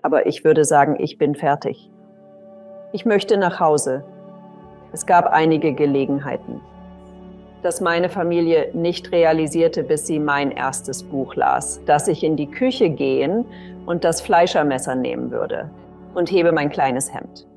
Aber ich würde sagen, ich bin fertig. Ich möchte nach Hause. Es gab einige Gelegenheiten, das meine Familie nicht realisierte, bis sie mein erstes Buch las, dass ich in die Küche gehen und das Fleischermesser nehmen würde und hebe mein kleines Hemd.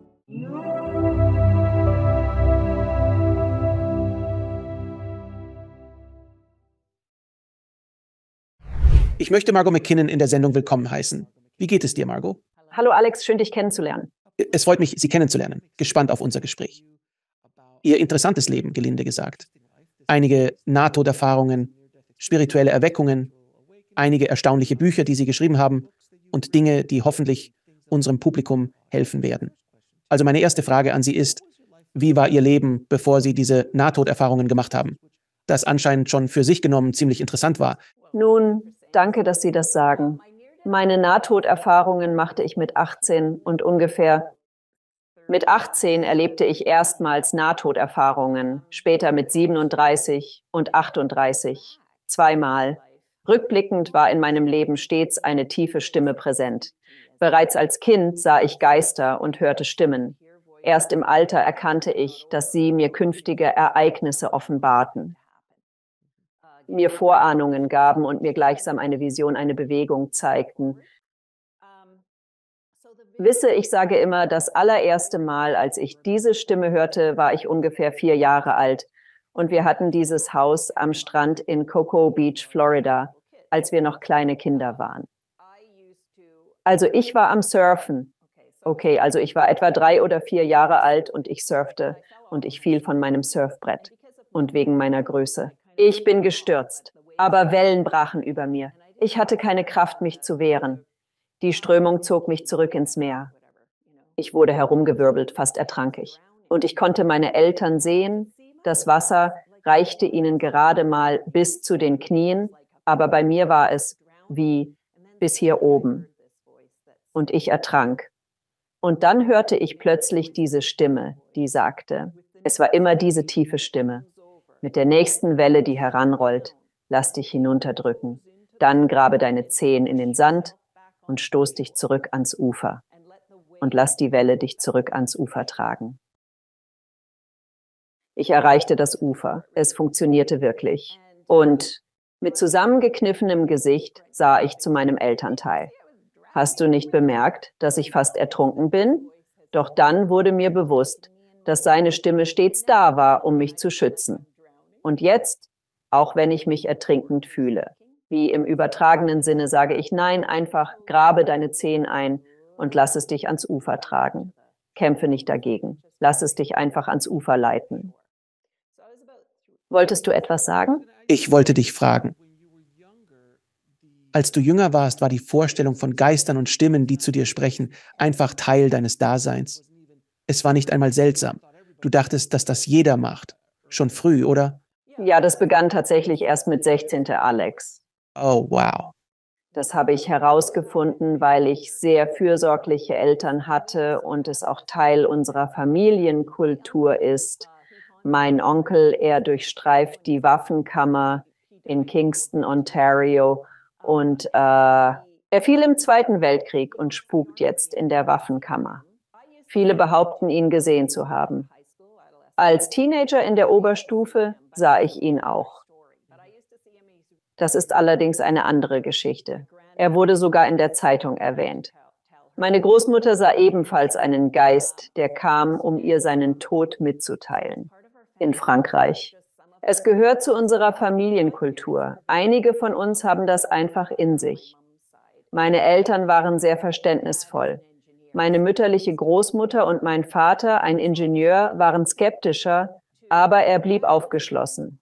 Ich möchte Margot McKinnon in der Sendung willkommen heißen. Wie geht es dir, Margot? Hallo Alex, schön dich kennenzulernen. Es freut mich, Sie kennenzulernen. Gespannt auf unser Gespräch. Ihr interessantes Leben, gelinde gesagt. Einige Nahtoderfahrungen, spirituelle Erweckungen, einige erstaunliche Bücher, die Sie geschrieben haben und Dinge, die hoffentlich unserem Publikum helfen werden. Also meine erste Frage an Sie ist, wie war Ihr Leben, bevor Sie diese Nahtoderfahrungen gemacht haben? Das anscheinend schon für sich genommen ziemlich interessant war. Nun, danke, dass Sie das sagen. Meine Nahtoderfahrungen machte ich mit 18 und ungefähr mit 18 erlebte ich erstmals Nahtoderfahrungen, später mit 37 und 38, zweimal. Rückblickend war in meinem Leben stets eine tiefe Stimme präsent. Bereits als Kind sah ich Geister und hörte Stimmen. Erst im Alter erkannte ich, dass sie mir künftige Ereignisse offenbarten, mir Vorahnungen gaben und mir gleichsam eine Vision, eine Bewegung zeigten. Wisse, ich sage immer, das allererste Mal, als ich diese Stimme hörte, war ich ungefähr 4 Jahre alt. Und wir hatten dieses Haus am Strand in Cocoa Beach, Florida, als wir noch kleine Kinder waren. Also ich war am Surfen. Okay, also ich war etwa 3 oder 4 Jahre alt und ich surfte und ich fiel von meinem Surfbrett. Und wegen meiner Größe. Ich bin gestürzt, aber Wellen brachen über mir. Ich hatte keine Kraft, mich zu wehren. Die Strömung zog mich zurück ins Meer. Ich wurde herumgewirbelt, fast ertrank ich. Und ich konnte meine Eltern sehen. Das Wasser reichte ihnen gerade mal bis zu den Knien, aber bei mir war es wie bis hier oben. Und ich ertrank. Und dann hörte ich plötzlich diese Stimme, die sagte, es war immer diese tiefe Stimme, mit der nächsten Welle, die heranrollt, lass dich hinunterdrücken. Dann grabe deine Zehen in den Sand und stoß dich zurück ans Ufer. Und lass die Welle dich zurück ans Ufer tragen. Ich erreichte das Ufer. Es funktionierte wirklich. Und mit zusammengekniffenem Gesicht sah ich zu meinem Elternteil. Hast du nicht bemerkt, dass ich fast ertrunken bin? Doch dann wurde mir bewusst, dass seine Stimme stets da war, um mich zu schützen. Und jetzt, auch wenn ich mich ertrinkend fühle, wie im übertragenen Sinne sage ich nein, einfach grabe deine Zehen ein und lass es dich ans Ufer tragen. Kämpfe nicht dagegen. Lass es dich einfach ans Ufer leiten. Wolltest du etwas sagen? Ich wollte dich fragen. Als du jünger warst, war die Vorstellung von Geistern und Stimmen, die zu dir sprechen, einfach Teil deines Daseins. Es war nicht einmal seltsam. Du dachtest, dass das jeder macht. Schon früh, oder? Ja, das begann tatsächlich erst mit 16. Alex. Oh, wow. Das habe ich herausgefunden, weil ich sehr fürsorgliche Eltern hatte und es auch Teil unserer Familienkultur ist. Mein Onkel, er durchstreift die Waffenkammer in Kingston, Ontario und er fiel im Zweiten Weltkrieg und spukt jetzt in der Waffenkammer. Viele behaupten, ihn gesehen zu haben. Als Teenager in der Oberstufe sah ich ihn auch. Das ist allerdings eine andere Geschichte. Er wurde sogar in der Zeitung erwähnt. Meine Großmutter sah ebenfalls einen Geist, der kam, um ihr seinen Tod mitzuteilen. In Frankreich. Es gehört zu unserer Familienkultur. Einige von uns haben das einfach in sich. Meine Eltern waren sehr verständnisvoll. Meine mütterliche Großmutter und mein Vater, ein Ingenieur, waren skeptischer, aber er blieb aufgeschlossen.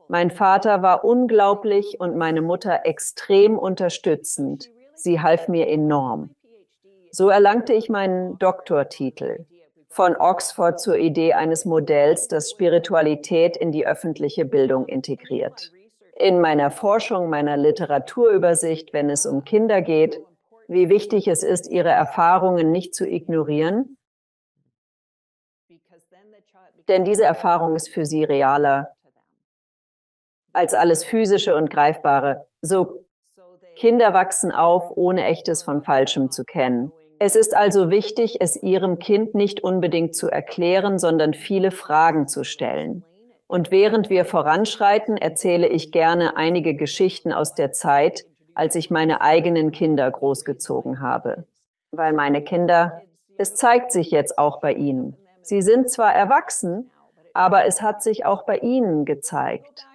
Mein Vater war unglaublich und meine Mutter extrem unterstützend. Sie half mir enorm. So erlangte ich meinen Doktortitel. Von Oxford zur Idee eines Modells, das Spiritualität in die öffentliche Bildung integriert. In meiner Forschung, meiner Literaturübersicht, wenn es um Kinder geht, wie wichtig es ist, ihre Erfahrungen nicht zu ignorieren, denn diese Erfahrung ist für sie realer als alles Physische und Greifbare. So Kinder wachsen auf, ohne echtes von Falschem zu kennen. Es ist also wichtig, es ihrem Kind nicht unbedingt zu erklären, sondern viele Fragen zu stellen. Und während wir voranschreiten, erzähle ich gerne einige Geschichten aus der Zeit, als ich meine eigenen Kinder großgezogen habe. Weil meine Kinder, es zeigt sich jetzt auch bei ihnen. Sie sind zwar erwachsen, aber es hat sich auch bei ihnen gezeigt.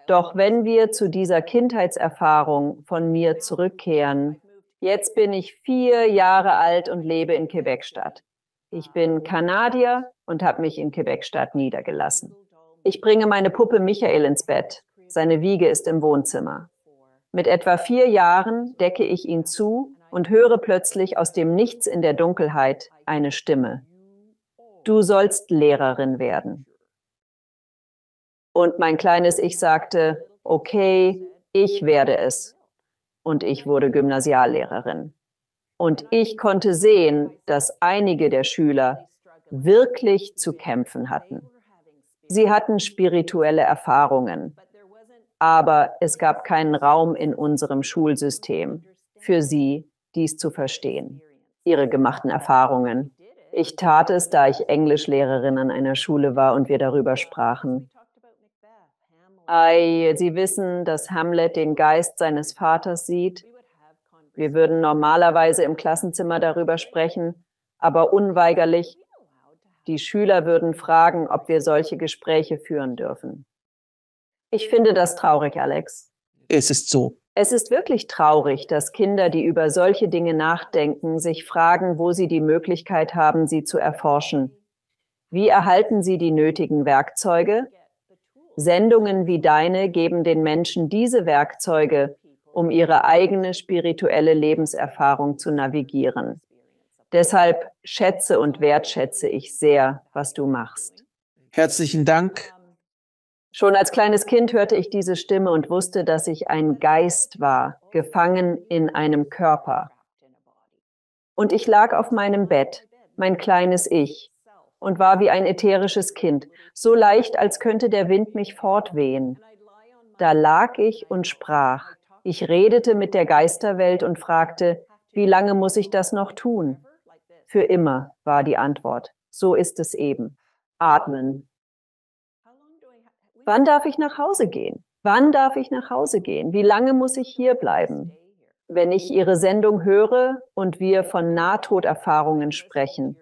Doch wenn wir zu dieser Kindheitserfahrung von mir zurückkehren, jetzt bin ich 4 Jahre alt und lebe in Quebec-Stadt. Ich bin Kanadier und habe mich in Quebec-Stadt niedergelassen. Ich bringe meine Puppe Michael ins Bett. Seine Wiege ist im Wohnzimmer. Mit etwa 4 Jahren decke ich ihn zu und höre plötzlich aus dem Nichts in der Dunkelheit eine Stimme. Du sollst Lehrerin werden. Und mein kleines Ich sagte, okay, ich werde es. Und ich wurde Gymnasiallehrerin. Und ich konnte sehen, dass einige der Schüler wirklich zu kämpfen hatten. Sie hatten spirituelle Erfahrungen, aber es gab keinen Raum in unserem Schulsystem für sie, dies zu verstehen, ihre gemachten Erfahrungen. Ich tat es, da ich Englischlehrerin an einer Schule war und wir darüber sprachen. Sie wissen, dass Hamlet den Geist seines Vaters sieht. Wir würden normalerweise im Klassenzimmer darüber sprechen, aber unweigerlich, die Schüler würden fragen, ob wir solche Gespräche führen dürfen. Ich finde das traurig, Alex. Es ist so. Es ist wirklich traurig, dass Kinder, die über solche Dinge nachdenken, sich fragen, wo sie die Möglichkeit haben, sie zu erforschen. Wie erhalten sie die nötigen Werkzeuge? Sendungen wie deine geben den Menschen diese Werkzeuge, um ihre eigene spirituelle Lebenserfahrung zu navigieren. Deshalb schätze und wertschätze ich sehr, was du machst. Herzlichen Dank. Schon als kleines Kind hörte ich diese Stimme und wusste, dass ich ein Geist war, gefangen in einem Körper. Und ich lag auf meinem Bett, mein kleines Ich, und war wie ein ätherisches Kind, so leicht, als könnte der Wind mich fortwehen. Da lag ich und sprach. Ich redete mit der Geisterwelt und fragte, wie lange muss ich das noch tun? Für immer, war die Antwort. So ist es eben. Atmen. Wann darf ich nach Hause gehen? Wann darf ich nach Hause gehen? Wie lange muss ich hier bleiben? Wenn ich Ihre Sendung höre und wir von Nahtoderfahrungen sprechen,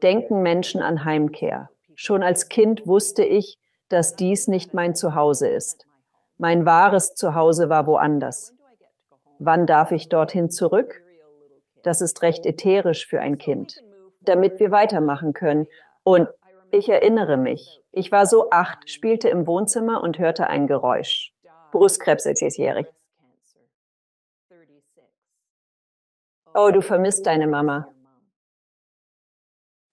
denken Menschen an Heimkehr. Schon als Kind wusste ich, dass dies nicht mein Zuhause ist. Mein wahres Zuhause war woanders. Wann darf ich dorthin zurück? Das ist recht ätherisch für ein Kind, damit wir weitermachen können. Und ich erinnere mich, ich war so 8, spielte im Wohnzimmer und hörte ein Geräusch. Brustkrebs ist 6-jährig. Oh, du vermisst deine Mama.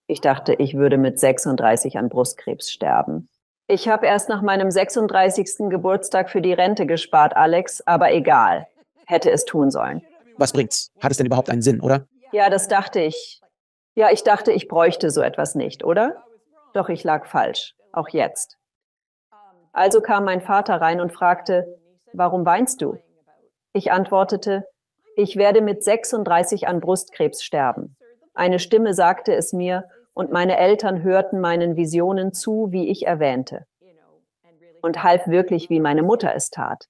Ich dachte, ich würde mit 36 an Brustkrebs sterben. Ich habe erst nach meinem 36. Geburtstag für die Rente gespart, Alex, aber egal. Hätte es tun sollen. Was bringt's? Hat es denn überhaupt einen Sinn, oder? Ja, das dachte ich. Ja, ich dachte, ich bräuchte so etwas nicht, oder? Doch ich lag falsch, auch jetzt. Also kam mein Vater rein und fragte, warum weinst du? Ich antwortete, ich werde mit 36 an Brustkrebs sterben. Eine Stimme sagte es mir und meine Eltern hörten meinen Visionen zu, wie ich erwähnte. Und half wirklich, wie meine Mutter es tat,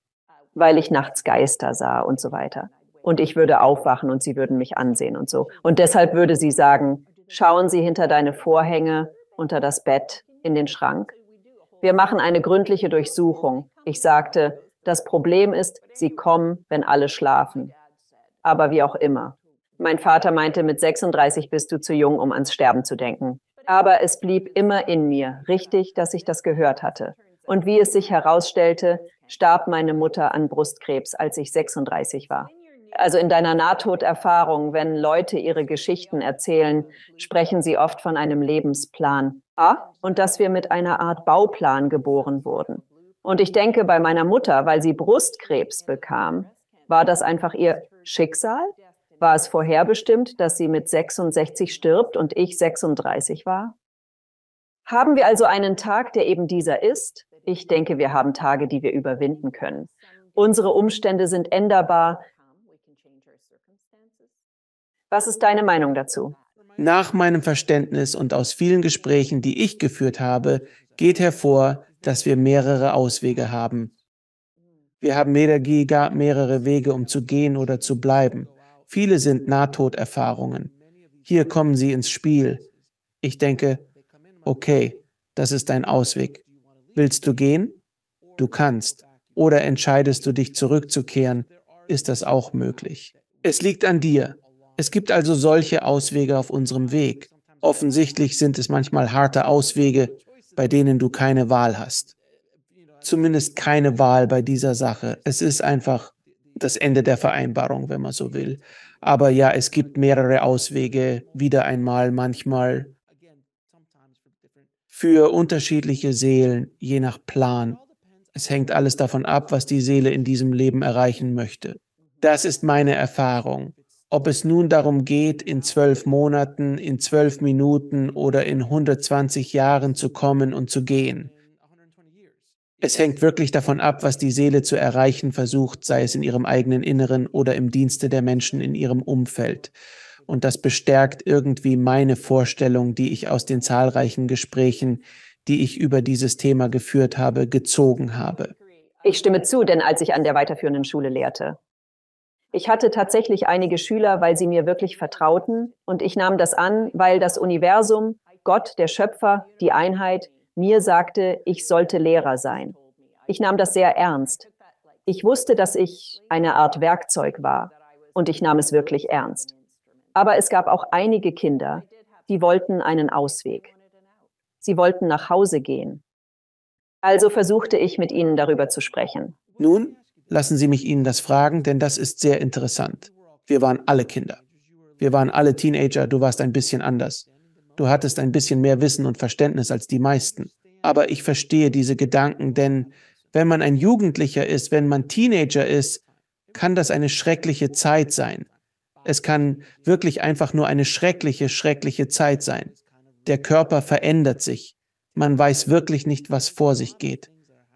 weil ich nachts Geister sah und so weiter. Und ich würde aufwachen und sie würden mich ansehen und so. Und deshalb würde sie sagen, schauen Sie hinter deine Vorhänge, unter das Bett, in den Schrank. Wir machen eine gründliche Durchsuchung. Ich sagte, das Problem ist, sie kommen, wenn alle schlafen. Aber wie auch immer. Mein Vater meinte, mit 36 bist du zu jung, um ans Sterben zu denken. Aber es blieb immer in mir, richtig, dass ich das gehört hatte. Und wie es sich herausstellte, starb meine Mutter an Brustkrebs, als ich 36 war. Also in deiner Nahtoderfahrung, wenn Leute ihre Geschichten erzählen, sprechen sie oft von einem Lebensplan. Und dass wir mit einer Art Bauplan geboren wurden. Und ich denke, bei meiner Mutter, weil sie Brustkrebs bekam, war das einfach ihr Schicksal? War es vorherbestimmt, dass sie mit 66 stirbt und ich 36 war? Haben wir also einen Tag, der eben dieser ist? Ich denke, wir haben Tage, die wir überwinden können. Unsere Umstände sind änderbar. Was ist deine Meinung dazu? Nach meinem Verständnis und aus vielen Gesprächen, die ich geführt habe, geht hervor, dass wir mehrere Auswege haben. Wir haben mehrere Wege, um zu gehen oder zu bleiben. Viele sind Nahtoderfahrungen. Hier kommen sie ins Spiel. Ich denke, okay, das ist ein Ausweg. Willst du gehen? Du kannst. Oder entscheidest du dich zurückzukehren, ist das auch möglich. Es liegt an dir. Es gibt also solche Auswege auf unserem Weg. Offensichtlich sind es manchmal harte Auswege, bei denen du keine Wahl hast. Zumindest keine Wahl bei dieser Sache. Es ist einfach das Ende der Vereinbarung, wenn man so will. Aber ja, es gibt mehrere Auswege, wieder einmal, manchmal für unterschiedliche Seelen, je nach Plan. Es hängt alles davon ab, was die Seele in diesem Leben erreichen möchte. Das ist meine Erfahrung. Ob es nun darum geht, in 12 Monaten, in 12 Minuten oder in 120 Jahren zu kommen und zu gehen. Es hängt wirklich davon ab, was die Seele zu erreichen versucht, sei es in ihrem eigenen Inneren oder im Dienste der Menschen in ihrem Umfeld. Und das bestärkt irgendwie meine Vorstellung, die ich aus den zahlreichen Gesprächen, die ich über dieses Thema geführt habe, gezogen habe. Ich stimme zu, denn als ich an der weiterführenden Schule lehrte, ich hatte tatsächlich einige Schüler, weil sie mir wirklich vertrauten, und ich nahm das an, weil das Universum, Gott, der Schöpfer, die Einheit, mir sagte, ich sollte Lehrer sein. Ich nahm das sehr ernst. Ich wusste, dass ich eine Art Werkzeug war, und ich nahm es wirklich ernst. Aber es gab auch einige Kinder, die wollten einen Ausweg. Sie wollten nach Hause gehen. Also versuchte ich, mit ihnen darüber zu sprechen. Nun, lassen Sie mich Ihnen das fragen, denn das ist sehr interessant. Wir waren alle Kinder. Wir waren alle Teenager, du warst ein bisschen anders. Du hattest ein bisschen mehr Wissen und Verständnis als die meisten. Aber ich verstehe diese Gedanken, denn wenn man ein Jugendlicher ist, wenn man Teenager ist, kann das eine schreckliche Zeit sein. Es kann wirklich einfach nur eine schreckliche Zeit sein. Der Körper verändert sich. Man weiß wirklich nicht, was vor sich geht.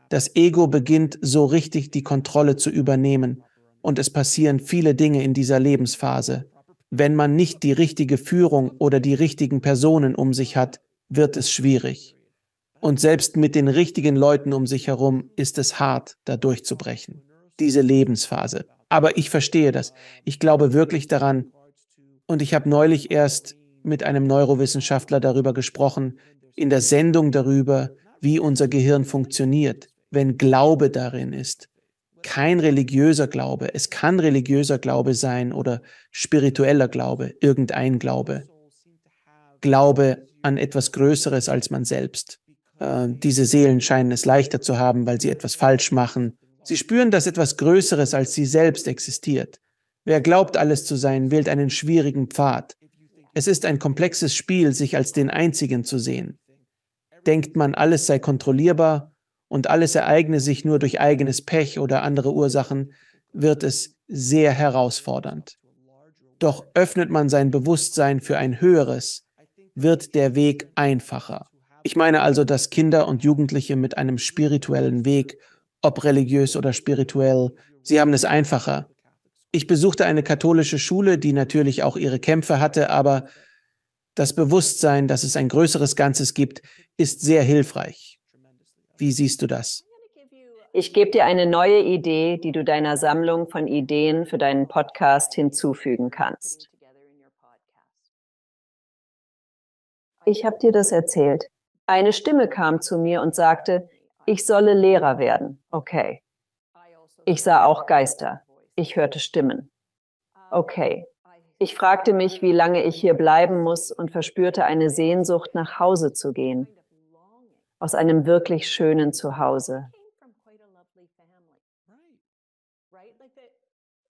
Das Ego beginnt so richtig die Kontrolle zu übernehmen und es passieren viele Dinge in dieser Lebensphase. Wenn man nicht die richtige Führung oder die richtigen Personen um sich hat, wird es schwierig. Und selbst mit den richtigen Leuten um sich herum ist es hart, da durchzubrechen. Diese Lebensphase. Aber ich verstehe das. Ich glaube wirklich daran. Und ich habe neulich erst mit einem Neurowissenschaftler darüber gesprochen, in der Sendung darüber, wie unser Gehirn funktioniert, wenn Glaube darin ist. Kein religiöser Glaube. Es kann religiöser Glaube sein oder spiritueller Glaube, irgendein Glaube. Glaube an etwas Größeres als man selbst. Diese Seelen scheinen es leichter zu haben, weil sie etwas falsch machen. Sie spüren, dass etwas Größeres als sie selbst existiert. Wer glaubt, alles zu sein, wählt einen schwierigen Pfad. Es ist ein komplexes Spiel, sich als den Einzigen zu sehen. Denkt man, alles sei kontrollierbar und alles ereigne sich nur durch eigenes Pech oder andere Ursachen, wird es sehr herausfordernd. Doch öffnet man sein Bewusstsein für ein Höheres, wird der Weg einfacher. Ich meine also, dass Kinder und Jugendliche mit einem spirituellen Weg, ob religiös oder spirituell, sie haben es einfacher. Ich besuchte eine katholische Schule, die natürlich auch ihre Kämpfe hatte, aber das Bewusstsein, dass es ein größeres Ganzes gibt, ist sehr hilfreich. Wie siehst du das? Ich gebe dir eine neue Idee, die du deiner Sammlung von Ideen für deinen Podcast hinzufügen kannst. Ich habe dir das erzählt. Eine Stimme kam zu mir und sagte, ich solle Lehrer werden. Okay. Ich sah auch Geister. Ich hörte Stimmen. Okay. Ich fragte mich, wie lange ich hier bleiben muss, und verspürte eine Sehnsucht, nach Hause zu gehen. Aus einem wirklich schönen Zuhause.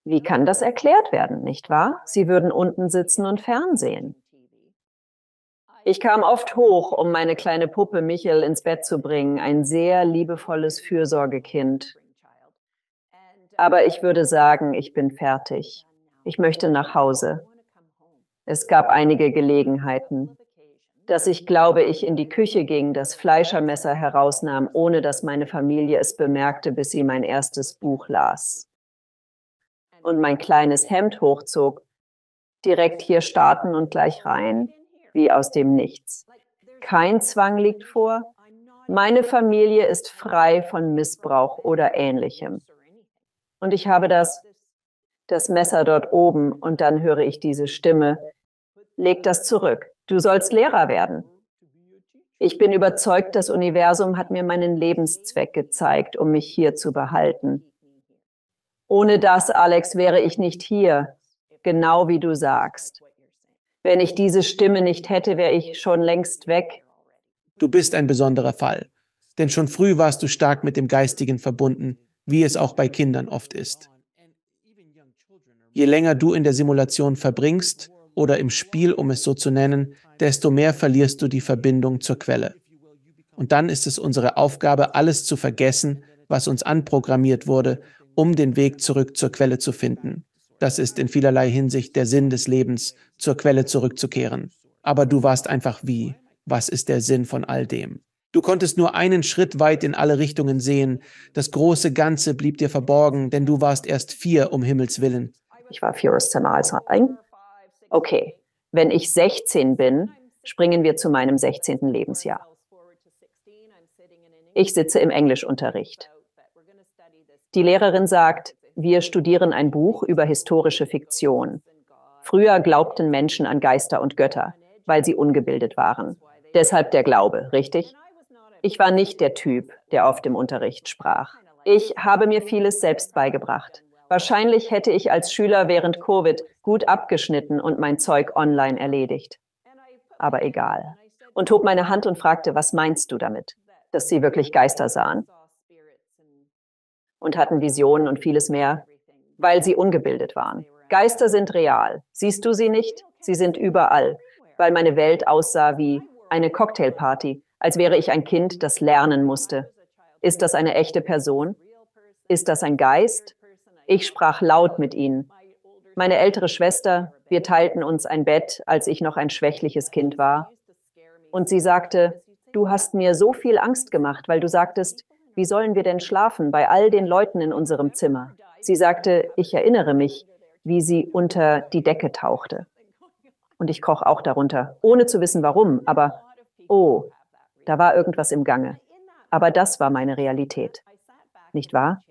Wie kann das erklärt werden, nicht wahr? Sie würden unten sitzen und fernsehen. Ich kam oft hoch, um meine kleine Puppe Michel ins Bett zu bringen, ein sehr liebevolles Fürsorgekind. Aber ich würde sagen, ich bin fertig. Ich möchte nach Hause. Es gab einige Gelegenheiten. dass ich glaube, ich in die Küche ging, das Fleischermesser herausnahm, ohne dass meine Familie es bemerkte, bis sie mein erstes Buch las. Und mein kleines Hemd hochzog, direkt hier starten und gleich rein, wie aus dem Nichts. Kein Zwang liegt vor. Meine Familie ist frei von Missbrauch oder Ähnlichem. Und ich habe das Messer dort oben und dann höre ich diese Stimme, leg das zurück, du sollst Lehrer werden. Ich bin überzeugt, das Universum hat mir meinen Lebenszweck gezeigt, um mich hier zu behalten. Ohne das, Alex, wäre ich nicht hier, genau wie du sagst. Wenn ich diese Stimme nicht hätte, wäre ich schon längst weg. Du bist ein besonderer Fall, denn schon früh warst du stark mit dem Geistigen verbunden, wie es auch bei Kindern oft ist. Je länger du in der Simulation verbringst oder im Spiel, um es so zu nennen, desto mehr verlierst du die Verbindung zur Quelle. Und dann ist es unsere Aufgabe, alles zu vergessen, was uns anprogrammiert wurde, um den Weg zurück zur Quelle zu finden. Das ist in vielerlei Hinsicht der Sinn des Lebens, zur Quelle zurückzukehren. Aber du warst einfach wie? Was ist der Sinn von all dem? Du konntest nur einen Schritt weit in alle Richtungen sehen. Das große Ganze blieb dir verborgen, denn du warst erst 4, um Himmels Willen. Ich war 4 Mal sein. Okay, wenn ich 16 bin, springen wir zu meinem 16. Lebensjahr. Ich sitze im Englischunterricht. Die Lehrerin sagt, wir studieren ein Buch über historische Fiktion. Früher glaubten Menschen an Geister und Götter, weil sie ungebildet waren. Deshalb der Glaube, richtig? Ich war nicht der Typ, der oft im Unterricht sprach. Ich habe mir vieles selbst beigebracht. Wahrscheinlich hätte ich als Schüler während Covid gut abgeschnitten und mein Zeug online erledigt. Aber egal. Und hob meine Hand und fragte, was meinst du damit? Dass sie wirklich Geister sahen? Und hatten Visionen und vieles mehr, weil sie ungebildet waren. Geister sind real. Siehst du sie nicht? Sie sind überall, weil meine Welt aussah wie eine Cocktailparty, als wäre ich ein Kind, das lernen musste. Ist das eine echte Person? Ist das ein Geist? Ich sprach laut mit ihnen. Meine ältere Schwester, wir teilten uns ein Bett, als ich noch ein schwächliches Kind war. Und sie sagte, du hast mir so viel Angst gemacht, weil du sagtest, wie sollen wir denn schlafen bei all den Leuten in unserem Zimmer? Sie sagte, ich erinnere mich, wie sie unter die Decke tauchte. Und ich kroch auch darunter, ohne zu wissen warum, aber oh, da war irgendwas im Gange. Aber das war meine Realität. Nicht wahr?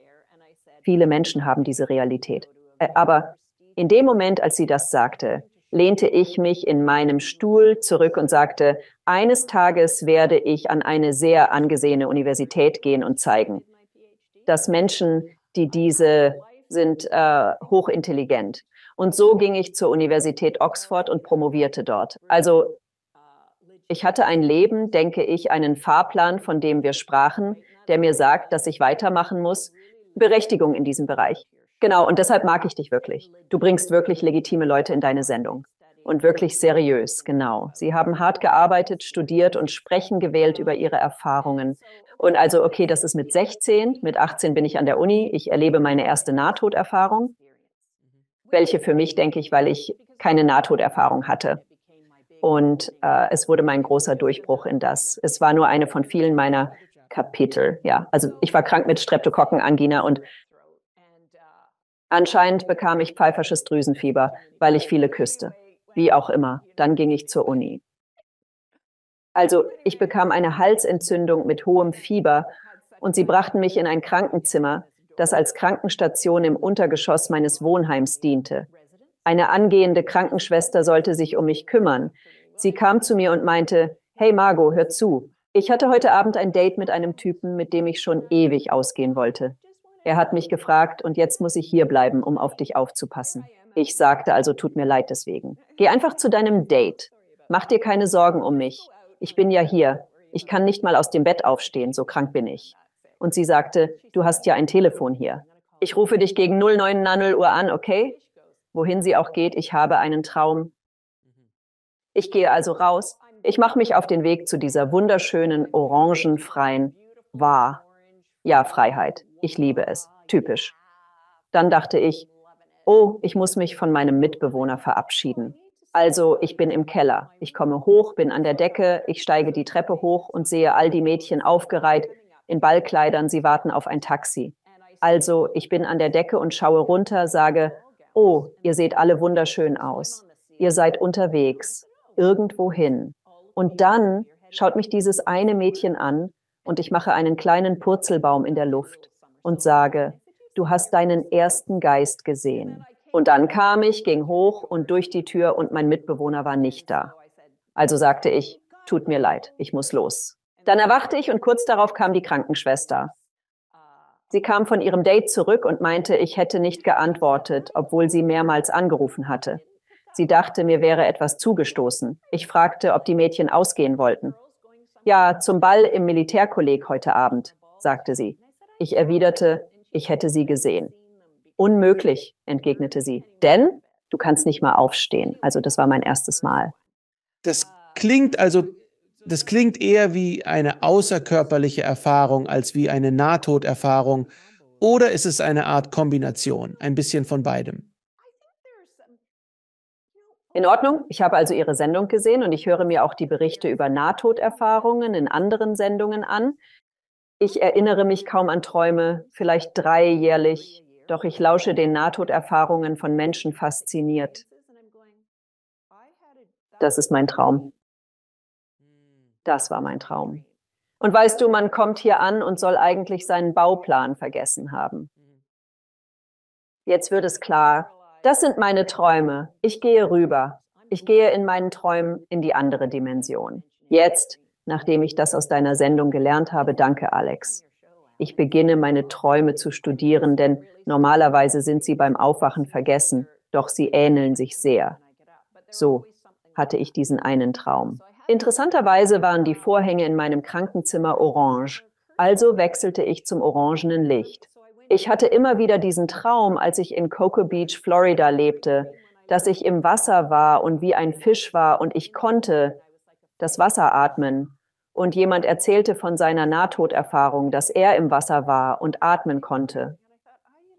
Viele Menschen haben diese Realität. Aber in dem Moment, als sie das sagte, lehnte ich mich in meinem Stuhl zurück und sagte, eines Tages werde ich an eine sehr angesehene Universität gehen und zeigen, dass Menschen, die diese sind, hochintelligent. Und so ging ich zur Universität Oxford und promovierte dort. Also ich hatte ein Leben, denke ich, einen Fahrplan, von dem wir sprachen, der mir sagt, dass ich weitermachen muss. Berechtigung in diesem Bereich. Genau, und deshalb mag ich dich wirklich. Du bringst wirklich legitime Leute in deine Sendung. Und wirklich seriös, genau. Sie haben hart gearbeitet, studiert und sprechen gewählt über ihre Erfahrungen. Und also, okay, das ist mit 16, mit 18 bin ich an der Uni, ich erlebe meine erste Nahtoderfahrung, welche für mich, denke ich, weil ich keine Nahtoderfahrung hatte. Und es wurde mein großer Durchbruch in das. Es war nur eine von vielen meiner Kapitel, ja. Also ich war krank mit Streptokokkenangina und anscheinend bekam ich pfeifersches Drüsenfieber, weil ich viele küsste. Wie auch immer. Dann ging ich zur Uni. Also ich bekam eine Halsentzündung mit hohem Fieber und sie brachten mich in ein Krankenzimmer, das als Krankenstation im Untergeschoss meines Wohnheims diente. Eine angehende Krankenschwester sollte sich um mich kümmern. Sie kam zu mir und meinte, hey Margot, hör zu. Ich hatte heute Abend ein Date mit einem Typen, mit dem ich schon ewig ausgehen wollte. Er hat mich gefragt und jetzt muss ich hier bleiben, um auf dich aufzupassen. Ich sagte also, tut mir leid deswegen. Geh einfach zu deinem Date. Mach dir keine Sorgen um mich. Ich bin ja hier. Ich kann nicht mal aus dem Bett aufstehen, so krank bin ich. Und sie sagte, du hast ja ein Telefon hier. Ich rufe dich gegen 09:00 Uhr an, okay? Wohin sie auch geht, ich habe einen Traum. Ich gehe also raus. Ich mache mich auf den Weg zu dieser wunderschönen, orangenfreien Ja, Freiheit. Ich liebe es. Typisch. Dann dachte ich, oh, ich muss mich von meinem Mitbewohner verabschieden. Also ich bin im Keller. Ich komme hoch, bin an der Decke, ich steige die Treppe hoch und sehe all die Mädchen aufgereiht in Ballkleidern, sie warten auf ein Taxi. Also ich bin an der Decke und schaue runter, sage, oh, ihr seht alle wunderschön aus. Ihr seid unterwegs, irgendwohin. Und dann schaut mich dieses eine Mädchen an und ich mache einen kleinen Purzelbaum in der Luft und sage, du hast deinen ersten Geist gesehen. Und dann kam ich, ging hoch und durch die Tür und mein Mitbewohner war nicht da. Also sagte ich, tut mir leid, ich muss los. Dann erwachte ich und kurz darauf kam die Krankenschwester. Sie kam von ihrem Date zurück und meinte, ich hätte nicht geantwortet, obwohl sie mehrmals angerufen hatte. Sie dachte, mir wäre etwas zugestoßen. Ich fragte, ob die Mädchen ausgehen wollten. Ja, zum Ball im Militärkolleg heute Abend, sagte sie. Ich erwiderte, ich hätte sie gesehen. Unmöglich, entgegnete sie, denn du kannst nicht mal aufstehen. Also das war mein erstes Mal. Das klingt eher wie eine außerkörperliche Erfahrung als wie eine Nahtoderfahrung. Oder ist es eine Art Kombination, ein bisschen von beidem? In Ordnung, ich habe also Ihre Sendung gesehen und ich höre mir auch die Berichte über Nahtoderfahrungen in anderen Sendungen an. Ich erinnere mich kaum an Träume, vielleicht 3 jährlich, doch ich lausche den Nahtoderfahrungen von Menschen fasziniert. Das ist mein Traum. Das war mein Traum. Und weißt du, man kommt hier an und soll eigentlich seinen Bauplan vergessen haben. Jetzt wird es klar, das sind meine Träume. Ich gehe rüber. Ich gehe in meinen Träumen in die andere Dimension. Jetzt, nachdem ich das aus deiner Sendung gelernt habe, danke Alex. Ich beginne meine Träume zu studieren, denn normalerweise sind sie beim Aufwachen vergessen, doch sie ähneln sich sehr. So hatte ich diesen einen Traum. Interessanterweise waren die Vorhänge in meinem Krankenzimmer orange, also wechselte ich zum orangenen Licht. Ich hatte immer wieder diesen Traum, als ich in Cocoa Beach, Florida lebte, dass ich im Wasser war und wie ein Fisch war und ich konnte das Wasser atmen. Und jemand erzählte von seiner Nahtoderfahrung, dass er im Wasser war und atmen konnte.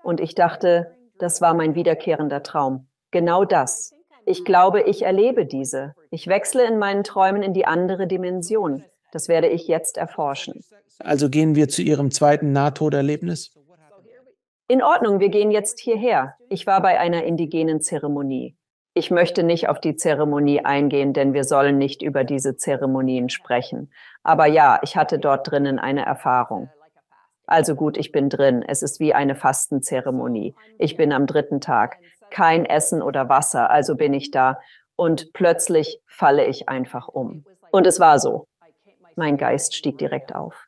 Und ich dachte, das war mein wiederkehrender Traum. Genau das. Ich glaube, ich erlebe diese. Ich wechsle in meinen Träumen in die andere Dimension. Das werde ich jetzt erforschen. Also gehen wir zu Ihrem zweiten Nahtoderlebnis? In Ordnung, wir gehen jetzt hierher. Ich war bei einer indigenen Zeremonie. Ich möchte nicht auf die Zeremonie eingehen, denn wir sollen nicht über diese Zeremonien sprechen. Aber ja, ich hatte dort drinnen eine Erfahrung. Also gut, ich bin drin. Es ist wie eine Fastenzeremonie. Ich bin am 3. Tag. Kein Essen oder Wasser, also bin ich da. Und plötzlich falle ich einfach um. Und es war so. Mein Geist stieg direkt auf.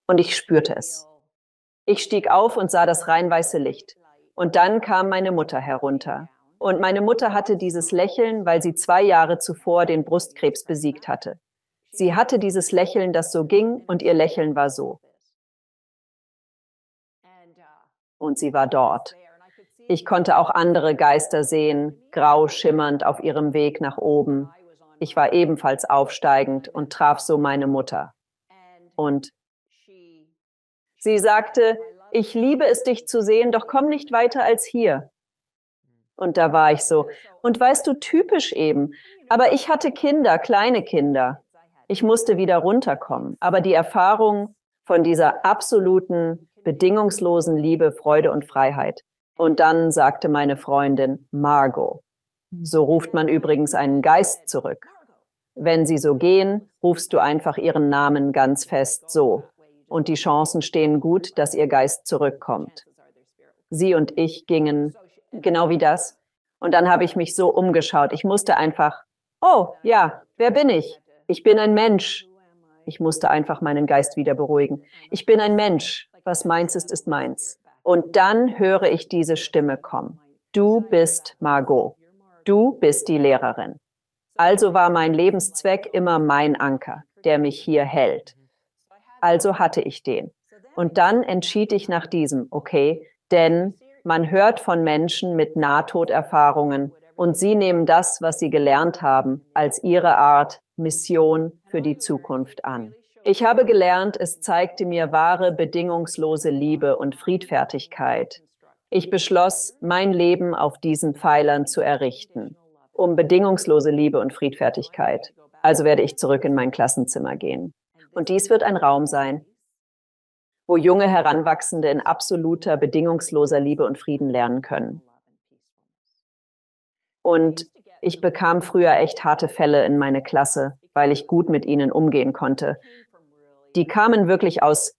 Und ich spürte es. Ich stieg auf und sah das rein weiße Licht. Und dann kam meine Mutter herunter. Und meine Mutter hatte dieses Lächeln, weil sie 2 Jahre zuvor den Brustkrebs besiegt hatte. Sie hatte dieses Lächeln, das so ging, und ihr Lächeln war so. Und sie war dort. Ich konnte auch andere Geister sehen, grau schimmernd auf ihrem Weg nach oben. Ich war ebenfalls aufsteigend und traf so meine Mutter. Und sie sagte, ich liebe es, dich zu sehen, doch komm nicht weiter als hier. Und da war ich so. Und weißt du, typisch eben. Aber ich hatte Kinder, kleine Kinder. Ich musste wieder runterkommen. Aber die Erfahrung von dieser absoluten, bedingungslosen Liebe, Freude und Freiheit. Und dann sagte meine Freundin, Margot. So ruft man übrigens einen Geist zurück. Wenn sie so gehen, rufst du einfach ihren Namen ganz fest so. Und die Chancen stehen gut, dass ihr Geist zurückkommt. Sie und ich gingen genau wie das. Und dann habe ich mich so umgeschaut. Ich musste einfach, oh ja, wer bin ich? Ich bin ein Mensch. Ich musste einfach meinen Geist wieder beruhigen. Ich bin ein Mensch. Was meins ist, ist meins. Und dann höre ich diese Stimme kommen. Du bist Margot. Du bist die Lehrerin. Also war mein Lebenszweck immer mein Anker, der mich hier hält. Also hatte ich den. Und dann entschied ich nach diesem, okay, denn man hört von Menschen mit Nahtoderfahrungen und sie nehmen das, was sie gelernt haben, als ihre Art Mission für die Zukunft an. Ich habe gelernt, es zeigte mir wahre, bedingungslose Liebe und Friedfertigkeit. Ich beschloss, mein Leben auf diesen Pfeilern zu errichten, um bedingungslose Liebe und Friedfertigkeit. Also werde ich zurück in mein Klassenzimmer gehen. Und dies wird ein Raum sein, wo junge Heranwachsende in absoluter, bedingungsloser Liebe und Frieden lernen können. Und ich bekam früher echt harte Fälle in meine Klasse, weil ich gut mit ihnen umgehen konnte. Die kamen wirklich aus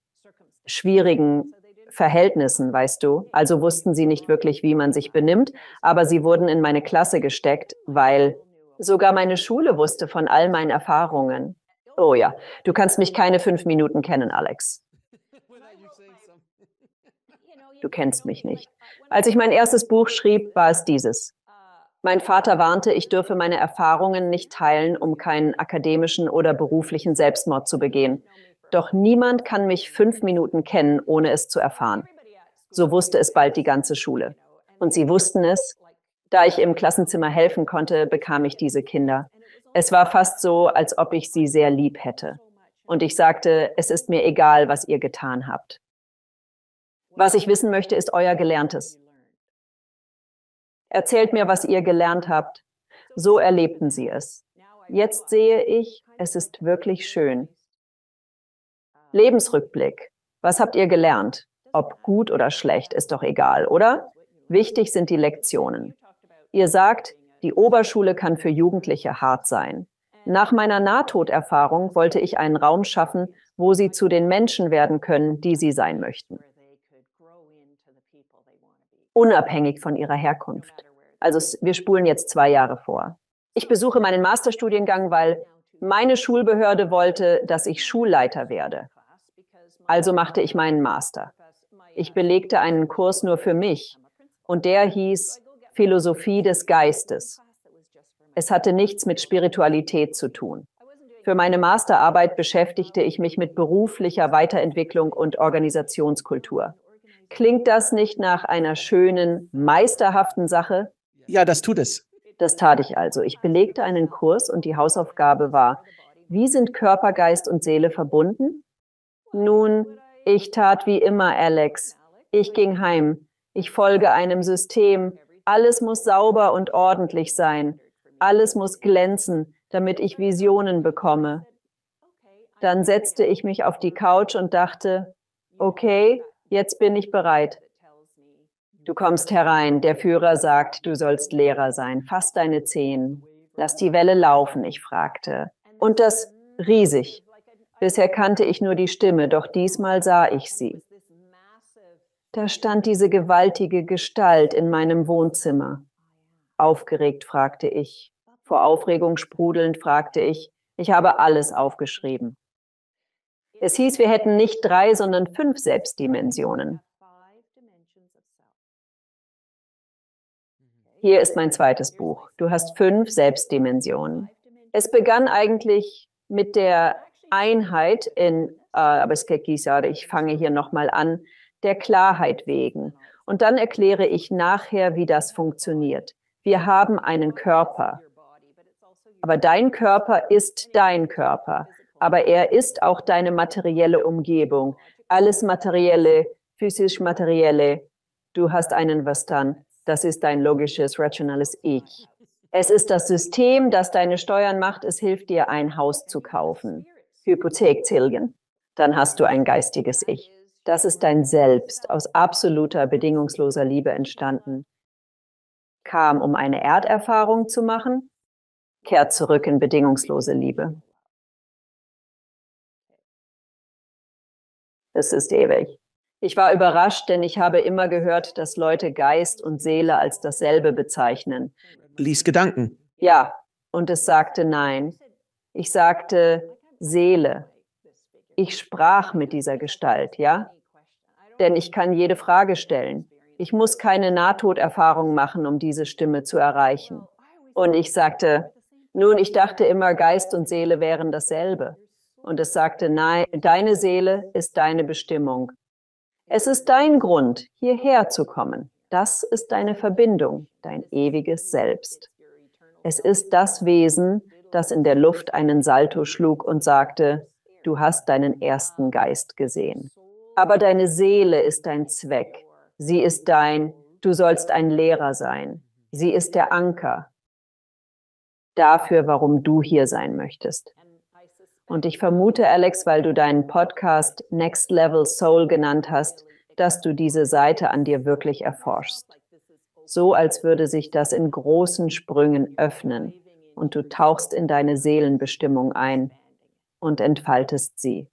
schwierigen Verhältnissen, weißt du. Also wussten sie nicht wirklich, wie man sich benimmt, aber sie wurden in meine Klasse gesteckt, weil sogar meine Schule wusste von all meinen Erfahrungen. Oh ja, du kannst mich keine 5 Minuten kennen, Alex. Du kennst mich nicht. Als ich mein erstes Buch schrieb, war es dieses. Mein Vater warnte, ich dürfe meine Erfahrungen nicht teilen, um keinen akademischen oder beruflichen Selbstmord zu begehen. Doch niemand kann mich 5 Minuten kennen, ohne es zu erfahren. So wusste es bald die ganze Schule. Und sie wussten es. Da ich im Klassenzimmer helfen konnte, bekam ich diese Kinder. Es war fast so, als ob ich sie sehr lieb hätte. Und ich sagte, es ist mir egal, was ihr getan habt. Was ich wissen möchte, ist euer Gelerntes. Erzählt mir, was ihr gelernt habt. So erlebten sie es. Jetzt sehe ich, es ist wirklich schön. Lebensrückblick. Was habt ihr gelernt? Ob gut oder schlecht, ist doch egal, oder? Wichtig sind die Lektionen. Ihr sagt, die Oberschule kann für Jugendliche hart sein. Nach meiner Nahtoderfahrung wollte ich einen Raum schaffen, wo sie zu den Menschen werden können, die sie sein möchten. Unabhängig von ihrer Herkunft. Also wir spulen jetzt 2 Jahre vor. Ich besuche meinen Masterstudiengang, weil meine Schulbehörde wollte, dass ich Schulleiter werde. Also machte ich meinen Master. Ich belegte einen Kurs nur für mich und der hieß Philosophie des Geistes. Es hatte nichts mit Spiritualität zu tun. Für meine Masterarbeit beschäftigte ich mich mit beruflicher Weiterentwicklung und Organisationskultur. Klingt das nicht nach einer schönen, meisterhaften Sache? Ja, das tut es. Das tat ich also. Ich belegte einen Kurs und die Hausaufgabe war, wie sind Körper, Geist und Seele verbunden? Nun, ich tat wie immer, Alex. Ich ging heim. Ich folge einem System. Alles muss sauber und ordentlich sein. Alles muss glänzen, damit ich Visionen bekomme. Dann setzte ich mich auf die Couch und dachte, okay, jetzt bin ich bereit. Du kommst herein, der Führer sagt, du sollst Lehrer sein. Fass deine Zehen. Lass die Welle laufen, ich fragte. Und das riesig. Bisher kannte ich nur die Stimme, doch diesmal sah ich sie. Da stand diese gewaltige Gestalt in meinem Wohnzimmer. Aufgeregt fragte ich. Vor Aufregung sprudelnd fragte ich. Ich habe alles aufgeschrieben. Es hieß, wir hätten nicht 3, sondern 5 Selbstdimensionen. Hier ist mein zweites Buch. Du hast 5 Selbstdimensionen. Es begann eigentlich mit der Einheit aber ich fange hier nochmal an, der Klarheit wegen. Und dann erkläre ich nachher, wie das funktioniert. Wir haben einen Körper. Aber dein Körper ist dein Körper. Aber er ist auch deine materielle Umgebung. Alles Materielle, physisch-materielle. Du hast einen Verstand. Das ist dein logisches, rationales Ich. Es ist das System, das deine Steuern macht. Es hilft dir, ein Haus zu kaufen. Hypothek tilgen. Dann hast du ein geistiges Ich. Das ist dein Selbst, aus absoluter, bedingungsloser Liebe entstanden. Kam, um eine Erderfahrung zu machen, kehrt zurück in bedingungslose Liebe. Es ist ewig. Ich war überrascht, denn ich habe immer gehört, dass Leute Geist und Seele als dasselbe bezeichnen. Lies Gedanken. Ja, und es sagte nein. Ich sagte Seele. Ich sprach mit dieser Gestalt, ja? Denn ich kann jede Frage stellen. Ich muss keine Nahtoderfahrung machen, um diese Stimme zu erreichen. Und ich sagte, nun, ich dachte immer, Geist und Seele wären dasselbe. Und es sagte, nein, deine Seele ist deine Bestimmung. Es ist dein Grund, hierher zu kommen. Das ist deine Verbindung, dein ewiges Selbst. Es ist das Wesen, das in der Luft einen Salto schlug und sagte, du hast deinen ersten Geist gesehen. Aber deine Seele ist dein Zweck. Sie ist du sollst ein Lehrer sein. Sie ist der Anker dafür, warum du hier sein möchtest. Und ich vermute, Alex, weil du deinen Podcast Next Level Soul genannt hast, dass du diese Seite an dir wirklich erforschst. So als würde sich das in großen Sprüngen öffnen und du tauchst in deine Seelenbestimmung ein und entfaltest sie.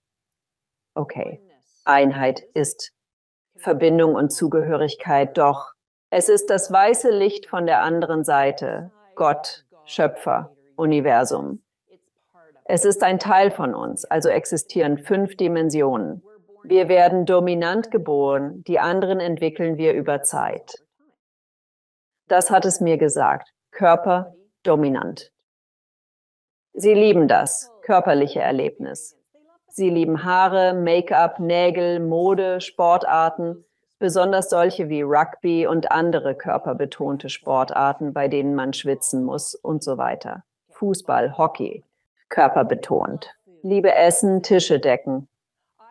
Okay, Einheit ist Verbindung und Zugehörigkeit, doch es ist das weiße Licht von der anderen Seite, Gott, Schöpfer, Universum. Es ist ein Teil von uns, also existieren 5 Dimensionen. Wir werden dominant geboren, die anderen entwickeln wir über Zeit. Das hat es mir gesagt. Körper dominant. Sie lieben das, körperliche Erlebnis. Sie lieben Haare, Make-up, Nägel, Mode, Sportarten, besonders solche wie Rugby und andere körperbetonte Sportarten, bei denen man schwitzen muss und so weiter. Fußball, Hockey, körperbetont. Liebe Essen, Tische decken.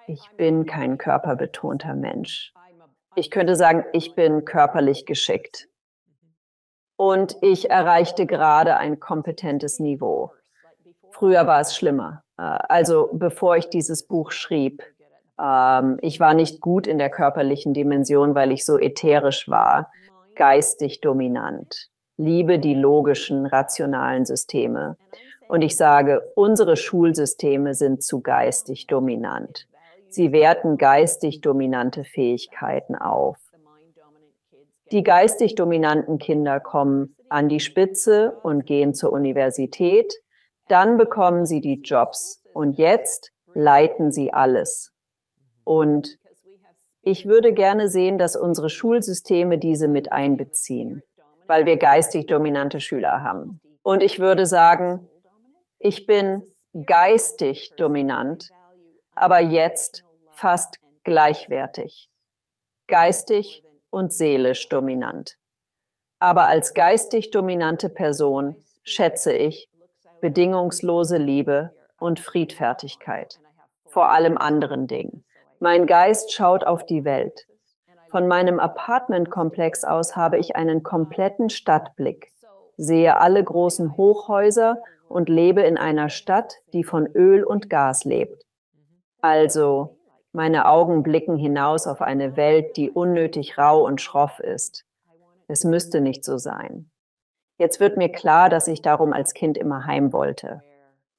Ich bin kein körperbetonter Mensch. Ich könnte sagen, ich bin körperlich geschickt. Und ich erreichte gerade ein kompetentes Niveau. Früher war es schlimmer. Also bevor ich dieses Buch schrieb, ich war nicht gut in der körperlichen Dimension, weil ich so ätherisch war, geistig dominant, liebe die logischen, rationalen Systeme. Und ich sage, unsere Schulsysteme sind zu geistig dominant. Sie werten geistig dominante Fähigkeiten auf. Die geistig dominanten Kinder kommen an die Spitze und gehen zur Universität. Dann bekommen sie die Jobs und jetzt leiten sie alles. Und ich würde gerne sehen, dass unsere Schulsysteme diese mit einbeziehen, weil wir geistig dominante Schüler haben. Und ich würde sagen, ich bin geistig dominant, aber jetzt fast gleichwertig. Geistig und seelisch dominant. Aber als geistig dominante Person schätze ich bedingungslose Liebe und Friedfertigkeit, vor allem anderen Dingen. Mein Geist schaut auf die Welt. Von meinem Apartmentkomplex aus habe ich einen kompletten Stadtblick, sehe alle großen Hochhäuser und lebe in einer Stadt, die von Öl und Gas lebt. Also, meine Augen blicken hinaus auf eine Welt, die unnötig rau und schroff ist. Es müsste nicht so sein. Jetzt wird mir klar, dass ich darum als Kind immer heim wollte.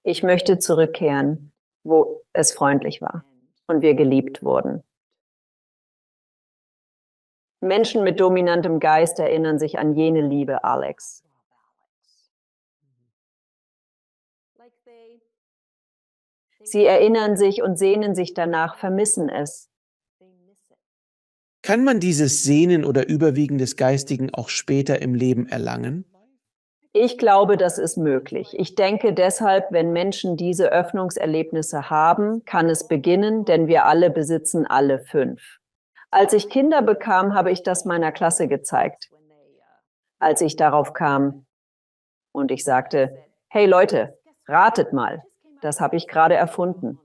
Ich möchte zurückkehren, wo es freundlich war und wir geliebt wurden. Menschen mit dominantem Geist erinnern sich an jene Liebe, Alex. Sie erinnern sich und sehnen sich danach, vermissen es. Kann man dieses Sehnen oder Überwiegen des Geistigen auch später im Leben erlangen? Ich glaube, das ist möglich. Ich denke deshalb, wenn Menschen diese Öffnungserlebnisse haben, kann es beginnen, denn wir alle besitzen alle 5. Als ich Kinder bekam, habe ich das meiner Klasse gezeigt. Als ich darauf kam und ich sagte, hey Leute, ratet mal, das habe ich gerade erfunden.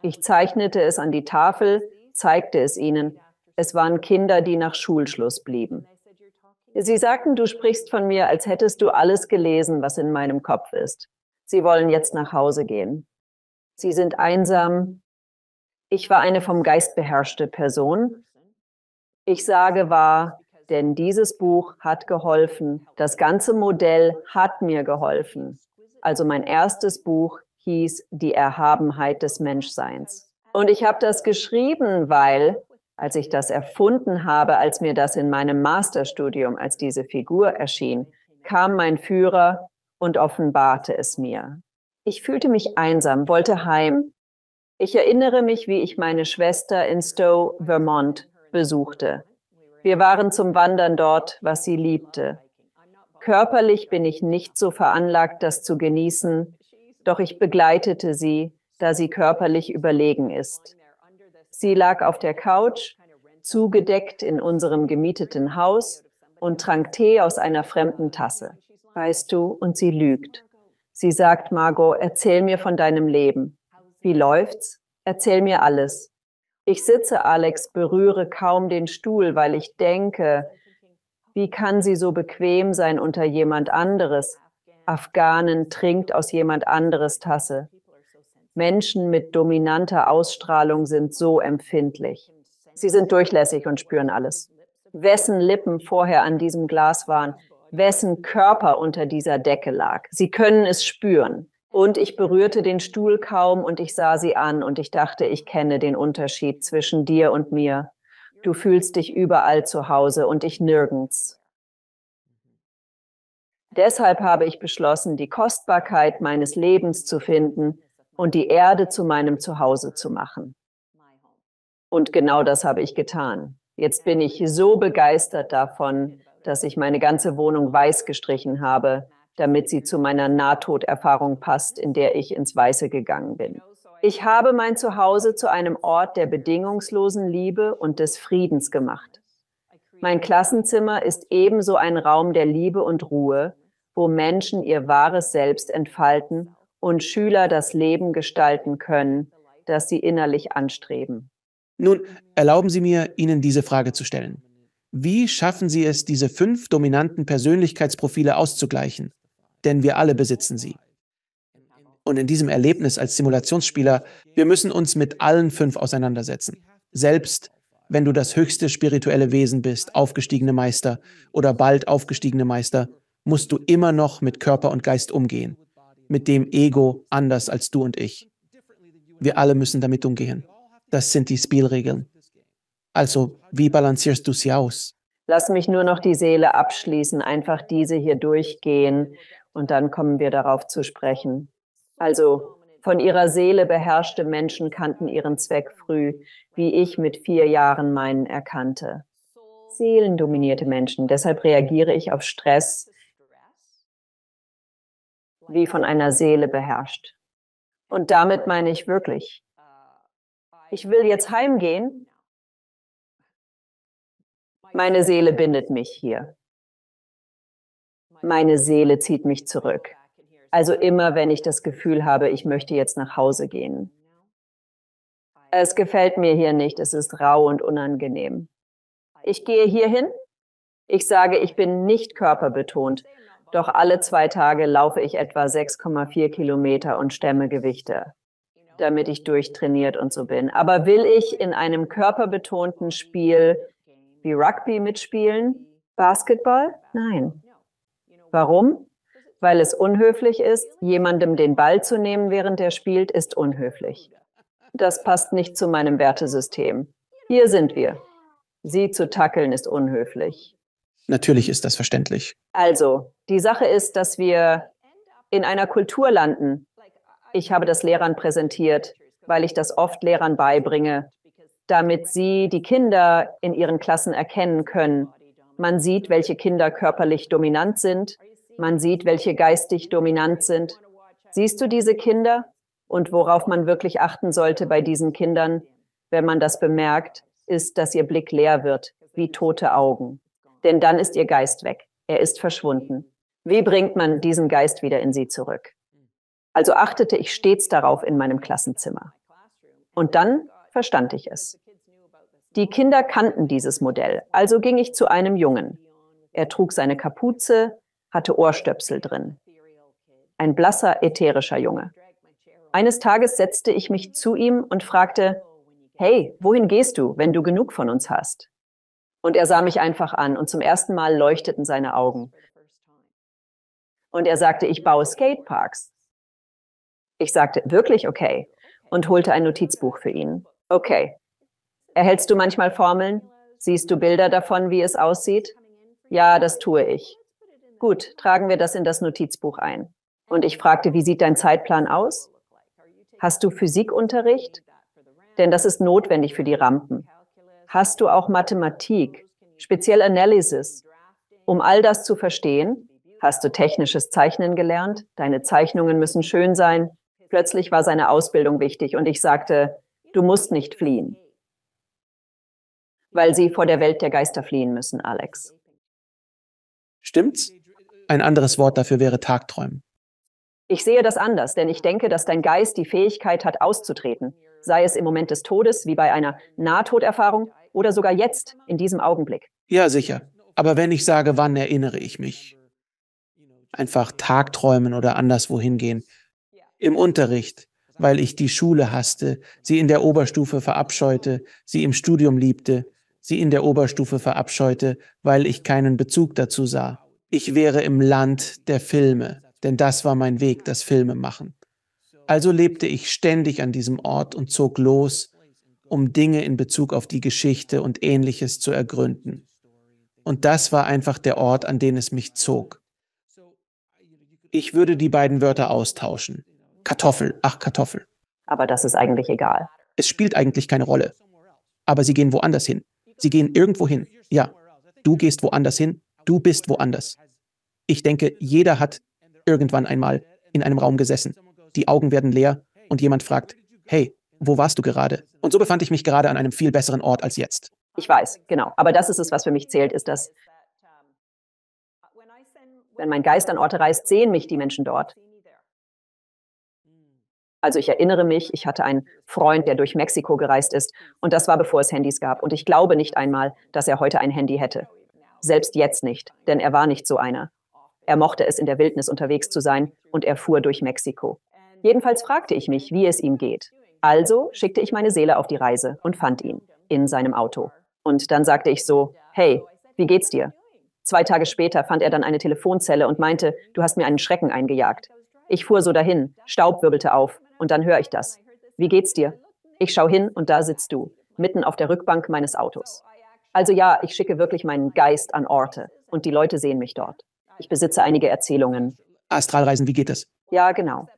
Ich zeichnete es an die Tafel, zeigte es ihnen. Es waren Kinder, die nach Schulschluss blieben. Sie sagten, du sprichst von mir, als hättest du alles gelesen, was in meinem Kopf ist. Sie wollen jetzt nach Hause gehen. Sie sind einsam. Ich war eine vom Geist beherrschte Person. Ich sage wahr, denn dieses Buch hat geholfen. Das ganze Modell hat mir geholfen. Also mein erstes Buch hieß Die Erhabenheit des Menschseins. Und ich habe das geschrieben, weil, als ich das erfunden habe, als mir das in meinem Masterstudium als diese Figur erschien, kam mein Führer und offenbarte es mir. Ich fühlte mich einsam, wollte heim. Ich erinnere mich, wie ich meine Schwester in Stowe, Vermont, besuchte. Wir waren zum Wandern dort, was sie liebte. Körperlich bin ich nicht so veranlagt, das zu genießen, doch ich begleitete sie, da sie körperlich überlegen ist. Sie lag auf der Couch, zugedeckt in unserem gemieteten Haus und trank Tee aus einer fremden Tasse. Weißt du, und sie lügt. Sie sagt, Margot, erzähl mir von deinem Leben. Wie läuft's? Erzähl mir alles. Ich sitze, Alex, berühre kaum den Stuhl, weil ich denke, wie kann sie so bequem sein unter jemand anderes? Afghanen trinkt aus jemand anderes Tasse. Menschen mit dominanter Ausstrahlung sind so empfindlich. Sie sind durchlässig und spüren alles. Wessen Lippen vorher an diesem Glas waren, wessen Körper unter dieser Decke lag. Sie können es spüren. Und ich berührte den Stuhl kaum und ich sah sie an und ich dachte, ich kenne den Unterschied zwischen dir und mir. Du fühlst dich überall zu Hause und ich nirgends. Deshalb habe ich beschlossen, die Kostbarkeit meines Lebens zu finden und die Erde zu meinem Zuhause zu machen. Und genau das habe ich getan. Jetzt bin ich so begeistert davon, dass ich meine ganze Wohnung weiß gestrichen habe, damit sie zu meiner Nahtoderfahrung passt, in der ich ins Weiße gegangen bin. Ich habe mein Zuhause zu einem Ort der bedingungslosen Liebe und des Friedens gemacht. Mein Klassenzimmer ist ebenso ein Raum der Liebe und Ruhe, wo Menschen ihr wahres Selbst entfalten und Schüler das Leben gestalten können, das sie innerlich anstreben. Nun, erlauben Sie mir, Ihnen diese Frage zu stellen. Wie schaffen Sie es, diese 5 dominanten Persönlichkeitsprofile auszugleichen? Denn wir alle besitzen sie. Und in diesem Erlebnis als Simulationsspieler, wir müssen uns mit allen 5 auseinandersetzen. Selbst wenn du das höchste spirituelle Wesen bist, aufgestiegene Meister oder bald aufgestiegene Meister, musst du immer noch mit Körper und Geist umgehen. Mit dem Ego anders als du und ich. Wir alle müssen damit umgehen. Das sind die Spielregeln. Also, wie balancierst du sie aus? Lass mich nur noch die Seele abschließen, einfach diese hier durchgehen und dann kommen wir darauf zu sprechen. Also, von ihrer Seele beherrschte Menschen kannten ihren Zweck früh, wie ich mit 4 Jahren meinen erkannte. Seelendominierte Menschen, deshalb reagiere ich auf Stress wie von einer Seele beherrscht. Und damit meine ich wirklich, ich will jetzt heimgehen. Meine Seele bindet mich hier. Meine Seele zieht mich zurück. Also immer, wenn ich das Gefühl habe, ich möchte jetzt nach Hause gehen. Es gefällt mir hier nicht, es ist rau und unangenehm. Ich gehe hierhin. Ich sage, ich bin nicht körperbetont, doch alle 2 Tage laufe ich etwa 6,4 Kilometer und stemme Gewichte, damit ich durchtrainiert und so bin. Aber will ich in einem körperbetonten Spiel wie Rugby mitspielen? Basketball? Nein. Warum? Weil es unhöflich ist. Jemandem den Ball zu nehmen, während er spielt, ist unhöflich. Das passt nicht zu meinem Wertesystem. Hier sind wir. Sie zu tackeln ist unhöflich. Natürlich ist das verständlich. Also, die Sache ist, dass wir in einer Kultur landen. Ich habe das Lehrern präsentiert, weil ich das oft Lehrern beibringe, damit sie die Kinder in ihren Klassen erkennen können. Man sieht, welche Kinder körperlich dominant sind. Man sieht, welche geistig dominant sind. Siehst du diese Kinder? Und worauf man wirklich achten sollte bei diesen Kindern, wenn man das bemerkt, ist, dass ihr Blick leer wird, wie tote Augen. Denn dann ist ihr Geist weg. Er ist verschwunden. Wie bringt man diesen Geist wieder in sie zurück? Also achtete ich stets darauf in meinem Klassenzimmer. Und dann verstand ich es. Die Kinder kannten dieses Modell, also ging ich zu einem Jungen. Er trug seine Kapuze, hatte Ohrstöpsel drin. Ein blasser, ätherischer Junge. Eines Tages setzte ich mich zu ihm und fragte, hey, wohin gehst du, wenn du genug von uns hast? Und er sah mich einfach an und zum ersten Mal leuchteten seine Augen. Und er sagte, ich baue Skateparks. Ich sagte, wirklich? Okay. Und holte ein Notizbuch für ihn. Okay. Erhältst du manchmal Formeln? Siehst du Bilder davon, wie es aussieht? Ja, das tue ich. Gut, tragen wir das in das Notizbuch ein. Und ich fragte, wie sieht dein Zeitplan aus? Hast du Physikunterricht? Denn das ist notwendig für die Rampen. Hast du auch Mathematik, speziell Analysis? Um all das zu verstehen, hast du technisches Zeichnen gelernt? Deine Zeichnungen müssen schön sein. Plötzlich war seine Ausbildung wichtig und ich sagte, du musst nicht fliehen. Weil sie vor der Welt der Geister fliehen müssen, Alex. Stimmt's? Ein anderes Wort dafür wäre Tagträumen. Ich sehe das anders, denn ich denke, dass dein Geist die Fähigkeit hat, auszutreten. sei es im Moment des Todes, wie bei einer Nahtoderfahrung, oder sogar jetzt, in diesem Augenblick. Ja, sicher. Aber wenn ich sage, wann erinnere ich mich? Einfach Tagträumen oder anderswohin gehen. Im Unterricht, weil ich die Schule hasste, sie in der Oberstufe verabscheute, sie im Studium liebte, sie in der Oberstufe verabscheute, weil ich keinen Bezug dazu sah. Ich wäre im Land der Filme, denn das war mein Weg, das Filme machen. Also lebte ich ständig an diesem Ort und zog los, um Dinge in Bezug auf die Geschichte und Ähnliches zu ergründen. Und das war einfach der Ort, an den es mich zog. Ich würde die beiden Wörter austauschen. Kartoffel, ach Kartoffel. Aber das ist eigentlich egal. Es spielt eigentlich keine Rolle. Aber sie gehen woanders hin. Sie gehen irgendwo hin. Ja, du gehst woanders hin. Du bist woanders. Ich denke, jeder hat irgendwann einmal in einem Raum gesessen. Die Augen werden leer und jemand fragt, hey, wo warst du gerade? Und so befand ich mich gerade an einem viel besseren Ort als jetzt. Ich weiß, genau. Aber das ist es, was für mich zählt, ist, dass, wenn mein Geist an Orte reist, sehen mich die Menschen dort. Also ich erinnere mich, ich hatte einen Freund, der durch Mexiko gereist ist. Und das war, bevor es Handys gab. Und ich glaube nicht einmal, dass er heute ein Handy hätte. Selbst jetzt nicht, denn er war nicht so einer. Er mochte es, in der Wildnis unterwegs zu sein, und er fuhr durch Mexiko. Jedenfalls fragte ich mich, wie es ihm geht. Also schickte ich meine Seele auf die Reise und fand ihn in seinem Auto. Und dann sagte ich so, hey, wie geht's dir? 2 Tage später fand er dann eine Telefonzelle und meinte, du hast mir einen Schrecken eingejagt. Ich fuhr so dahin, Staub wirbelte auf und dann höre ich das. Wie geht's dir? Ich schaue hin und da sitzt du, mitten auf der Rückbank meines Autos. Also ja, ich schicke wirklich meinen Geist an Orte und die Leute sehen mich dort. Ich besitze einige Erzählungen. Astralreisen, wie geht es? Ja, genau.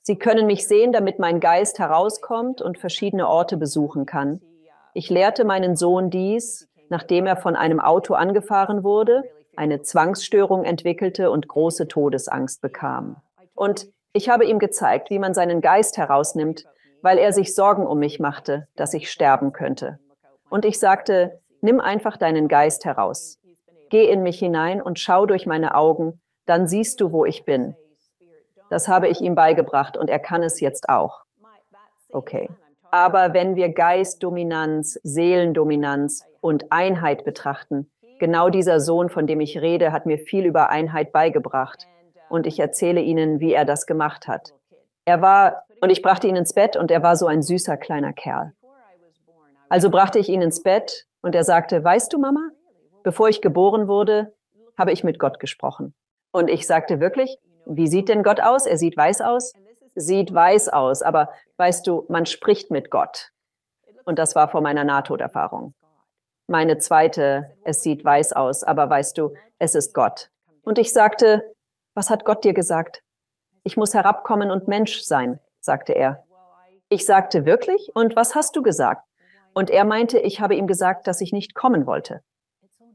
Sie können mich sehen, damit mein Geist herauskommt und verschiedene Orte besuchen kann. Ich lehrte meinen Sohn dies, nachdem er von einem Auto angefahren wurde, eine Zwangsstörung entwickelte und große Todesangst bekam. Und ich habe ihm gezeigt, wie man seinen Geist herausnimmt, weil er sich Sorgen um mich machte, dass ich sterben könnte. Und ich sagte, nimm einfach deinen Geist heraus. Geh in mich hinein und schau durch meine Augen, dann siehst du, wo ich bin. Das habe ich ihm beigebracht und er kann es jetzt auch. Okay. Aber wenn wir Geistdominanz, Seelendominanz und Einheit betrachten, genau dieser Sohn, von dem ich rede, hat mir viel über Einheit beigebracht. Und ich erzähle Ihnen, wie er das gemacht hat. Und ich brachte ihn ins Bett und er war so ein süßer kleiner Kerl. Also brachte ich ihn ins Bett und er sagte, weißt du, Mama, bevor ich geboren wurde, habe ich mit Gott gesprochen. Und ich sagte wirklich, wie sieht denn Gott aus? Er sieht weiß aus? Sieht weiß aus, aber weißt du, man spricht mit Gott. Und das war vor meiner Nahtoderfahrung. Meine zweite, es sieht weiß aus, aber weißt du, es ist Gott. Und ich sagte, was hat Gott dir gesagt? Ich muss herabkommen und Mensch sein, sagte er. Ich sagte, wirklich? Und was hast du gesagt? Und er meinte, ich habe ihm gesagt, dass ich nicht kommen wollte.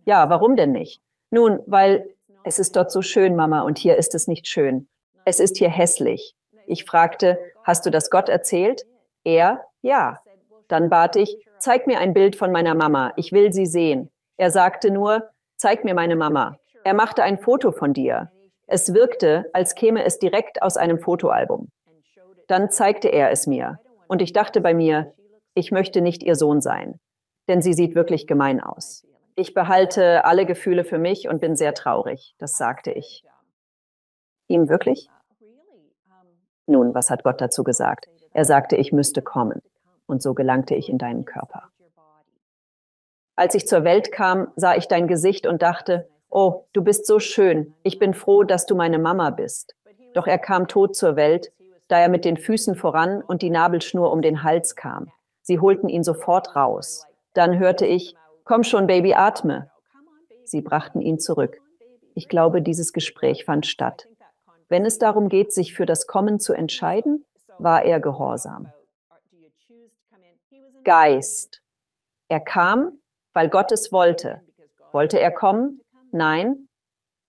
Ja, warum denn nicht? Nun, weil es ist dort so schön, Mama, und hier ist es nicht schön. Es ist hier hässlich. Ich fragte, hast du das Gott erzählt? Er, ja. Dann bat ich, zeig mir ein Bild von meiner Mama, ich will sie sehen. Er sagte nur, zeig mir meine Mama. Er machte ein Foto von dir. Es wirkte, als käme es direkt aus einem Fotoalbum. Dann zeigte er es mir. Und ich dachte bei mir, ich möchte nicht ihr Sohn sein, denn sie sieht wirklich gemein aus. Ich behalte alle Gefühle für mich und bin sehr traurig, das sagte ich. Ihm wirklich? Nun, was hat Gott dazu gesagt? Er sagte, ich müsste kommen. Und so gelangte ich in deinen Körper. Als ich zur Welt kam, sah ich dein Gesicht und dachte, oh, du bist so schön. Ich bin froh, dass du meine Mama bist. Doch er kam tot zur Welt, da er mit den Füßen voran und die Nabelschnur um den Hals kam. Sie holten ihn sofort raus. Dann hörte ich, komm schon, Baby, atme. Sie brachten ihn zurück. Ich glaube, dieses Gespräch fand statt. Wenn es darum geht, sich für das Kommen zu entscheiden, war er gehorsam. Geist. Er kam, weil Gott es wollte. Wollte er kommen? Nein.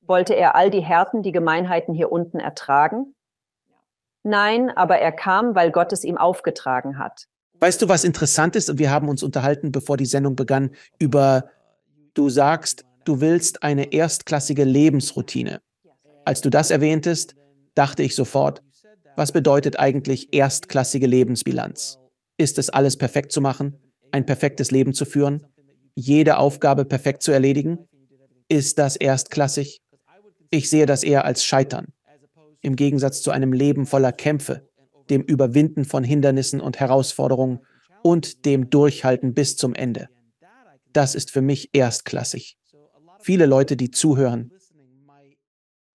Wollte er all die Härten, die Gemeinheiten hier unten ertragen? Nein, aber er kam, weil Gott es ihm aufgetragen hat. Weißt du, was interessant ist? Wir haben uns unterhalten, bevor die Sendung begann, über, du sagst, du willst eine erstklassige Lebensroutine. Als du das erwähntest, dachte ich sofort, was bedeutet eigentlich erstklassige Lebensbilanz? Ist es, alles perfekt zu machen, ein perfektes Leben zu führen, jede Aufgabe perfekt zu erledigen? Ist das erstklassig? Ich sehe das eher als Scheitern, im Gegensatz zu einem Leben voller Kämpfe, dem Überwinden von Hindernissen und Herausforderungen und dem Durchhalten bis zum Ende. Das ist für mich erstklassig. Viele Leute, die zuhören,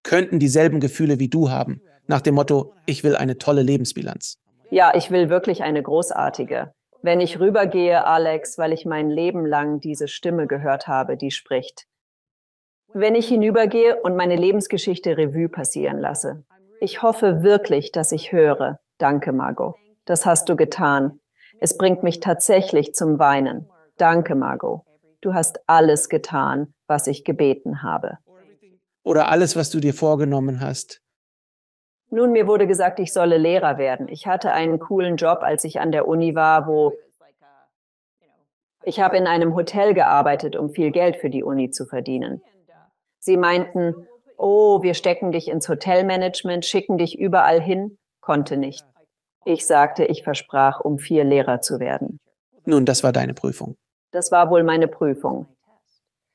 könnten dieselben Gefühle wie du haben, nach dem Motto, ich will eine tolle Lebensbilanz. Ja, ich will wirklich eine großartige. Wenn ich rübergehe, Alex, weil ich mein Leben lang diese Stimme gehört habe, die spricht. Wenn ich hinübergehe und meine Lebensgeschichte Revue passieren lasse. Ich hoffe wirklich, dass ich höre. Danke, Margot. Das hast du getan. Es bringt mich tatsächlich zum Weinen. Danke, Margot. Du hast alles getan, was ich gebeten habe. Oder alles, was du dir vorgenommen hast. Nun, mir wurde gesagt, ich solle Lehrer werden. Ich hatte einen coolen Job, als ich an der Uni war, wo ich habe in einem Hotel gearbeitet, um viel Geld für die Uni zu verdienen. Sie meinten, oh, wir stecken dich ins Hotelmanagement, schicken dich überall hin. Konnte nicht. Ich sagte, ich versprach, um 4 Lehrer zu werden. Nun, das war deine Prüfung. Das war wohl meine Prüfung.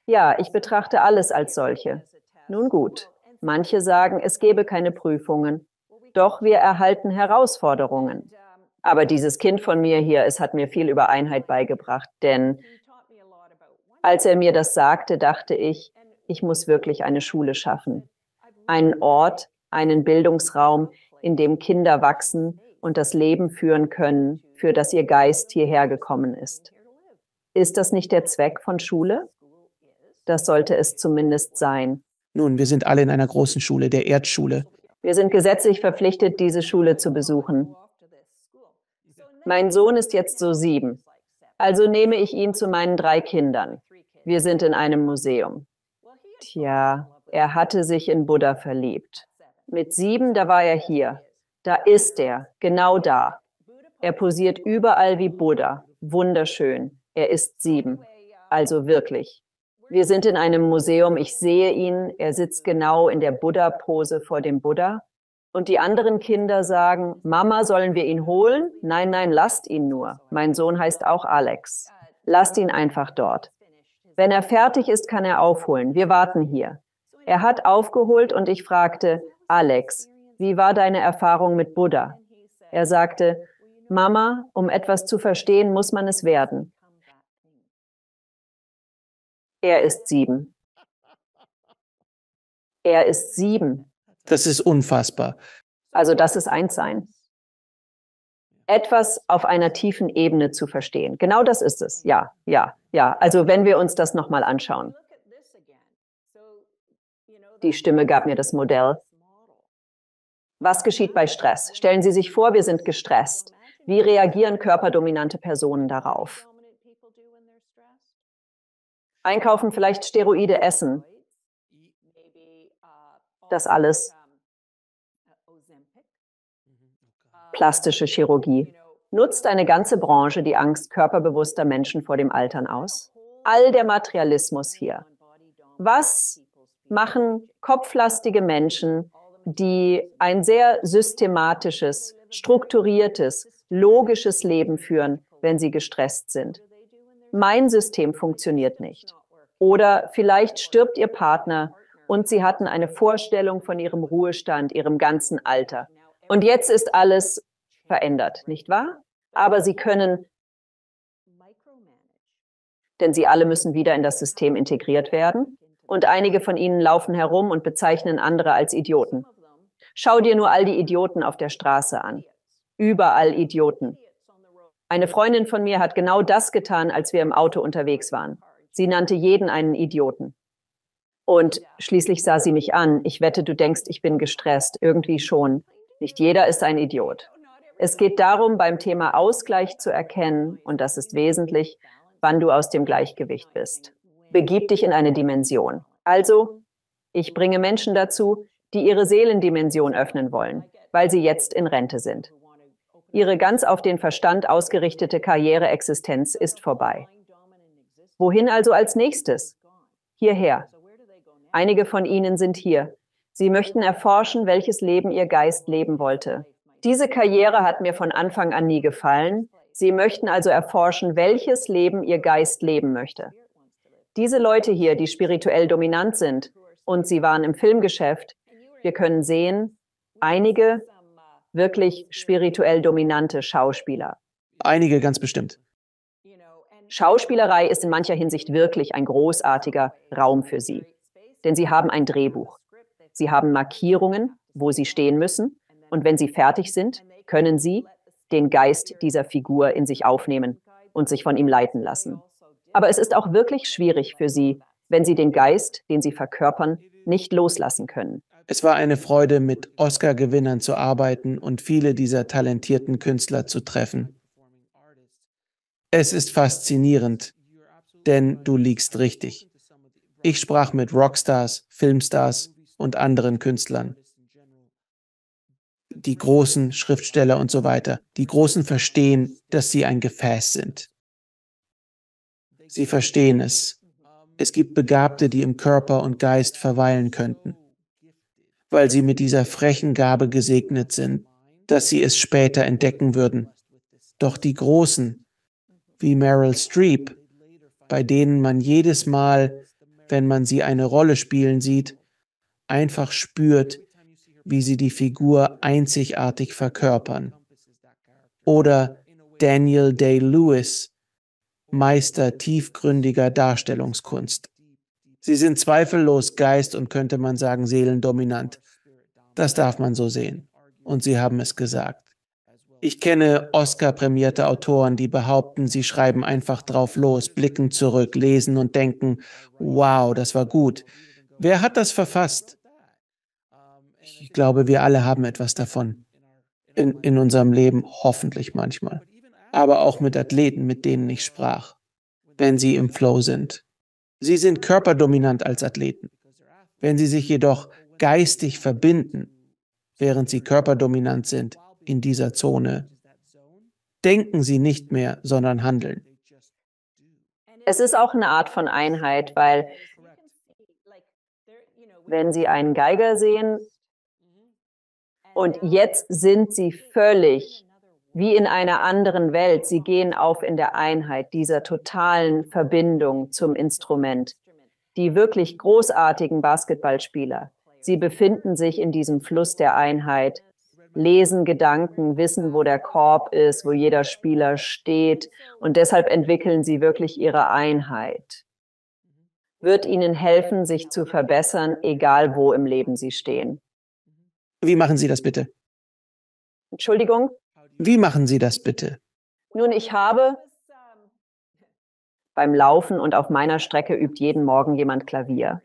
Ja, ich betrachte alles als solche. Nun gut, manche sagen, es gebe keine Prüfungen. Doch wir erhalten Herausforderungen. Aber dieses Kind von mir hier, es hat mir viel über Einheit beigebracht, denn als er mir das sagte, dachte ich muss wirklich eine Schule schaffen. Einen Ort, einen Bildungsraum, in dem Kinder wachsen und das Leben führen können, für das ihr Geist hierher gekommen ist. Ist das nicht der Zweck von Schule? Das sollte es zumindest sein. Nun, wir sind alle in einer großen Schule, der Erdschule. Wir sind gesetzlich verpflichtet, diese Schule zu besuchen. Mein Sohn ist jetzt so 7. Also nehme ich ihn zu meinen 3 Kindern. Wir sind in einem Museum. Tja, er hatte sich in Buddha verliebt. Mit 7, da war er hier. Da ist er, genau da. Er posiert überall wie Buddha. Wunderschön. Er ist 7. Also wirklich. Wir sind in einem Museum, ich sehe ihn, er sitzt genau in der Buddha-Pose vor dem Buddha. Und die anderen Kinder sagen, Mama, sollen wir ihn holen? Nein, nein, lasst ihn nur. Mein Sohn heißt auch Alex. Lasst ihn einfach dort. Wenn er fertig ist, kann er aufholen. Wir warten hier. Er hat aufgeholt und ich fragte, Alex, wie war deine Erfahrung mit Buddha? Er sagte, Mama, um etwas zu verstehen, muss man es werden. Er ist 7. Er ist 7. Das ist unfassbar. Also das ist Einssein. Etwas auf einer tiefen Ebene zu verstehen. Genau das ist es. Ja, ja, ja. Also wenn wir uns das nochmal anschauen. Die Stimme gab mir das Modell. Was geschieht bei Stress? Stellen Sie sich vor, wir sind gestresst. Wie reagieren körperdominante Personen darauf? Einkaufen, vielleicht Steroide essen. Das alles. Plastische Chirurgie. Nutzt eine ganze Branche die Angst körperbewusster Menschen vor dem Altern aus? All der Materialismus hier. Was machen kopflastige Menschen, die ein sehr systematisches, strukturiertes, logisches Leben führen, wenn sie gestresst sind? Mein System funktioniert nicht. Oder vielleicht stirbt Ihr Partner und Sie hatten eine Vorstellung von Ihrem Ruhestand, Ihrem ganzen Alter. Und jetzt ist alles verändert, nicht wahr? Aber Sie können, denn Sie alle müssen wieder in das System integriert werden. Und einige von Ihnen laufen herum und bezeichnen andere als Idioten. Schau dir nur all die Idioten auf der Straße an. Überall Idioten. Eine Freundin von mir hat genau das getan, als wir im Auto unterwegs waren. Sie nannte jeden einen Idioten. Und schließlich sah sie mich an. Ich wette, du denkst, ich bin gestresst. Irgendwie schon. Nicht jeder ist ein Idiot. Es geht darum, beim Thema Ausgleich zu erkennen, und das ist wesentlich, wann du aus dem Gleichgewicht bist. Begib dich in eine Dimension. Also, ich bringe Menschen dazu, die ihre Seelendimension öffnen wollen, weil sie jetzt in Rente sind. Ihre ganz auf den Verstand ausgerichtete Karriereexistenz ist vorbei. Wohin also als nächstes? Hierher. Einige von Ihnen sind hier. Sie möchten erforschen, welches Leben Ihr Geist leben wollte. Diese Karriere hat mir von Anfang an nie gefallen. Sie möchten also erforschen, welches Leben ihr Geist leben möchte. Diese Leute hier, die spirituell dominant sind, und sie waren im Filmgeschäft, wir können sehen, einige wirklich spirituell dominante Schauspieler. Einige ganz bestimmt. Schauspielerei ist in mancher Hinsicht wirklich ein großartiger Raum für sie. Denn sie haben ein Drehbuch. Sie haben Markierungen, wo sie stehen müssen. Und wenn sie fertig sind, können sie den Geist dieser Figur in sich aufnehmen und sich von ihm leiten lassen. Aber es ist auch wirklich schwierig für sie, wenn sie den Geist, den sie verkörpern, nicht loslassen können. Es war eine Freude, mit Oscar-Gewinnern zu arbeiten und viele dieser talentierten Künstler zu treffen. Es ist faszinierend, denn du liegst richtig. Ich sprach mit Rockstars, Filmstars und anderen Künstlern. Die großen Schriftsteller und so weiter. Die Großen verstehen, dass sie ein Gefäß sind. Sie verstehen es. Es gibt Begabte, die im Körper und Geist verweilen könnten, weil sie mit dieser frechen Gabe gesegnet sind, dass sie es später entdecken würden. Doch die Großen, wie Meryl Streep, bei denen man jedes Mal, wenn man sie eine Rolle spielen sieht, einfach spürt, wie sie die Figur einzigartig verkörpern. Oder Daniel Day-Lewis, Meister tiefgründiger Darstellungskunst. Sie sind zweifellos Geist und könnte man sagen seelendominant. Das darf man so sehen. Und sie haben es gesagt. Ich kenne Oscar-prämierte Autoren, die behaupten, sie schreiben einfach drauf los, blicken zurück, lesen und denken, wow, das war gut. Wer hat das verfasst? Ich glaube, wir alle haben etwas davon. In unserem Leben hoffentlich manchmal. Aber auch mit Athleten, mit denen ich sprach, wenn sie im Flow sind. Sie sind körperdominant als Athleten. Wenn sie sich jedoch geistig verbinden, während sie körperdominant sind in dieser Zone, denken sie nicht mehr, sondern handeln. Es ist auch eine Art von Einheit, weil wenn Sie einen Geiger sehen und jetzt sind Sie völlig wie in einer anderen Welt. Sie gehen auf in der Einheit dieser totalen Verbindung zum Instrument. Die wirklich großartigen Basketballspieler, sie befinden sich in diesem Fluss der Einheit, lesen Gedanken, wissen, wo der Korb ist, wo jeder Spieler steht und deshalb entwickeln sie wirklich ihre Einheit. Wird ihnen helfen, sich zu verbessern, egal wo im Leben sie stehen. Wie machen Sie das bitte? Entschuldigung? Wie machen Sie das bitte? Nun, ich habe beim Laufen und auf meiner Strecke übt jeden Morgen jemand Klavier.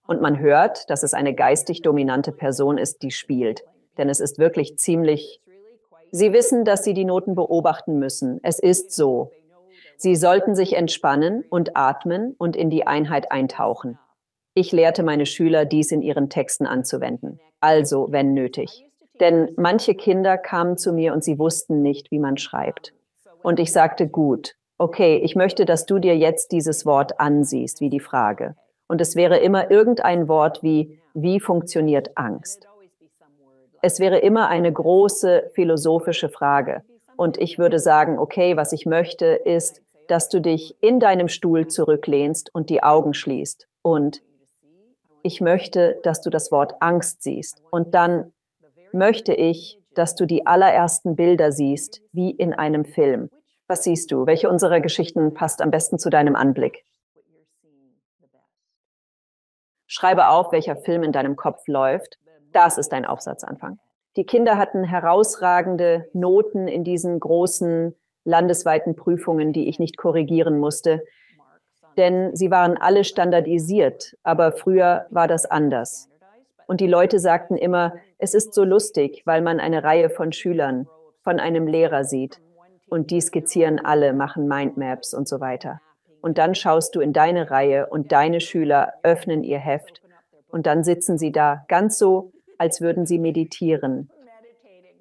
Und man hört, dass es eine geistig dominante Person ist, die spielt. Denn es ist wirklich ziemlich... Sie wissen, dass Sie die Noten beobachten müssen. Es ist so. Sie sollten sich entspannen und atmen und in die Einheit eintauchen. Ich lehrte meine Schüler, dies in ihren Texten anzuwenden. Also, wenn nötig. Denn manche Kinder kamen zu mir und sie wussten nicht, wie man schreibt. Und ich sagte, gut, okay, ich möchte, dass du dir jetzt dieses Wort ansiehst, wie die Frage. Und es wäre immer irgendein Wort wie funktioniert Angst? Es wäre immer eine große philosophische Frage. Und ich würde sagen, okay, was ich möchte, ist, dass du dich in deinem Stuhl zurücklehnst und die Augen schließt. Und ich möchte, dass du das Wort Angst siehst. Und dann möchte ich, dass du die allerersten Bilder siehst, wie in einem Film. Was siehst du? Welche unserer Geschichten passt am besten zu deinem Anblick? Schreibe auf, welcher Film in deinem Kopf läuft. Das ist dein Aufsatzanfang. Die Kinder hatten herausragende Noten in diesen großen landesweiten Prüfungen, die ich nicht korrigieren musste. Denn sie waren alle standardisiert, aber früher war das anders. Und die Leute sagten immer, es ist so lustig, weil man eine Reihe von Schülern von einem Lehrer sieht. Und die skizzieren alle, machen Mindmaps und so weiter. Und dann schaust du in deine Reihe und deine Schüler öffnen ihr Heft. Und dann sitzen sie da, ganz so, als würden sie meditieren.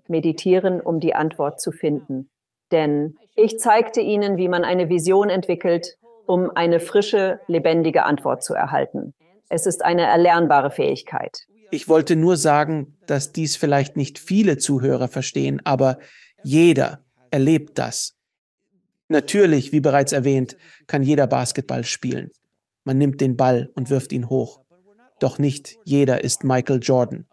Meditieren, um die Antwort zu finden. Denn ich zeigte ihnen, wie man eine Vision entwickelt, um eine frische, lebendige Antwort zu erhalten. Es ist eine erlernbare Fähigkeit. Ich wollte nur sagen, dass dies vielleicht nicht viele Zuhörer verstehen, aber jeder erlebt das. Natürlich, wie bereits erwähnt, kann jeder Basketball spielen. Man nimmt den Ball und wirft ihn hoch. Doch nicht jeder ist Michael Jordan.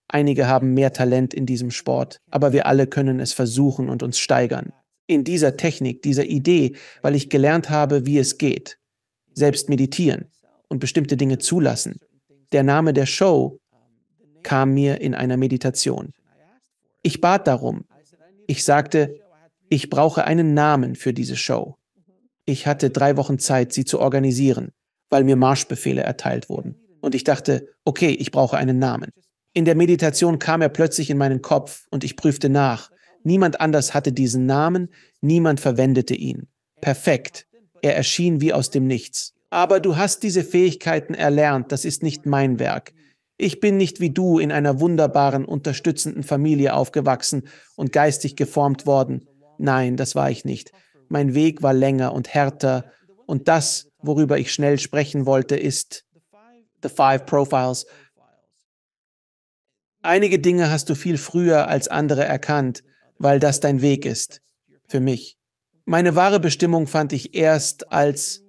Einige haben mehr Talent in diesem Sport, aber wir alle können es versuchen und uns steigern. In dieser Technik, dieser Idee, weil ich gelernt habe, wie es geht. Selbst meditieren und bestimmte Dinge zulassen. Der Name der Show kam mir in einer Meditation. Ich bat darum. Ich sagte, ich brauche einen Namen für diese Show. Ich hatte 3 Wochen Zeit, sie zu organisieren, weil mir Marschbefehle erteilt wurden. Und ich dachte, okay, ich brauche einen Namen. In der Meditation kam er plötzlich in meinen Kopf und ich prüfte nach. Niemand anders hatte diesen Namen, niemand verwendete ihn. Perfekt. Er erschien wie aus dem Nichts. Aber du hast diese Fähigkeiten erlernt, das ist nicht mein Werk. Ich bin nicht wie du in einer wunderbaren, unterstützenden Familie aufgewachsen und geistig geformt worden. Nein, das war ich nicht. Mein Weg war länger und härter. Und das, worüber ich schnell sprechen wollte, ist The 5 Profiles. Einige Dinge hast du viel früher als andere erkannt, weil das dein Weg ist. Für mich. Meine wahre Bestimmung fand ich erst als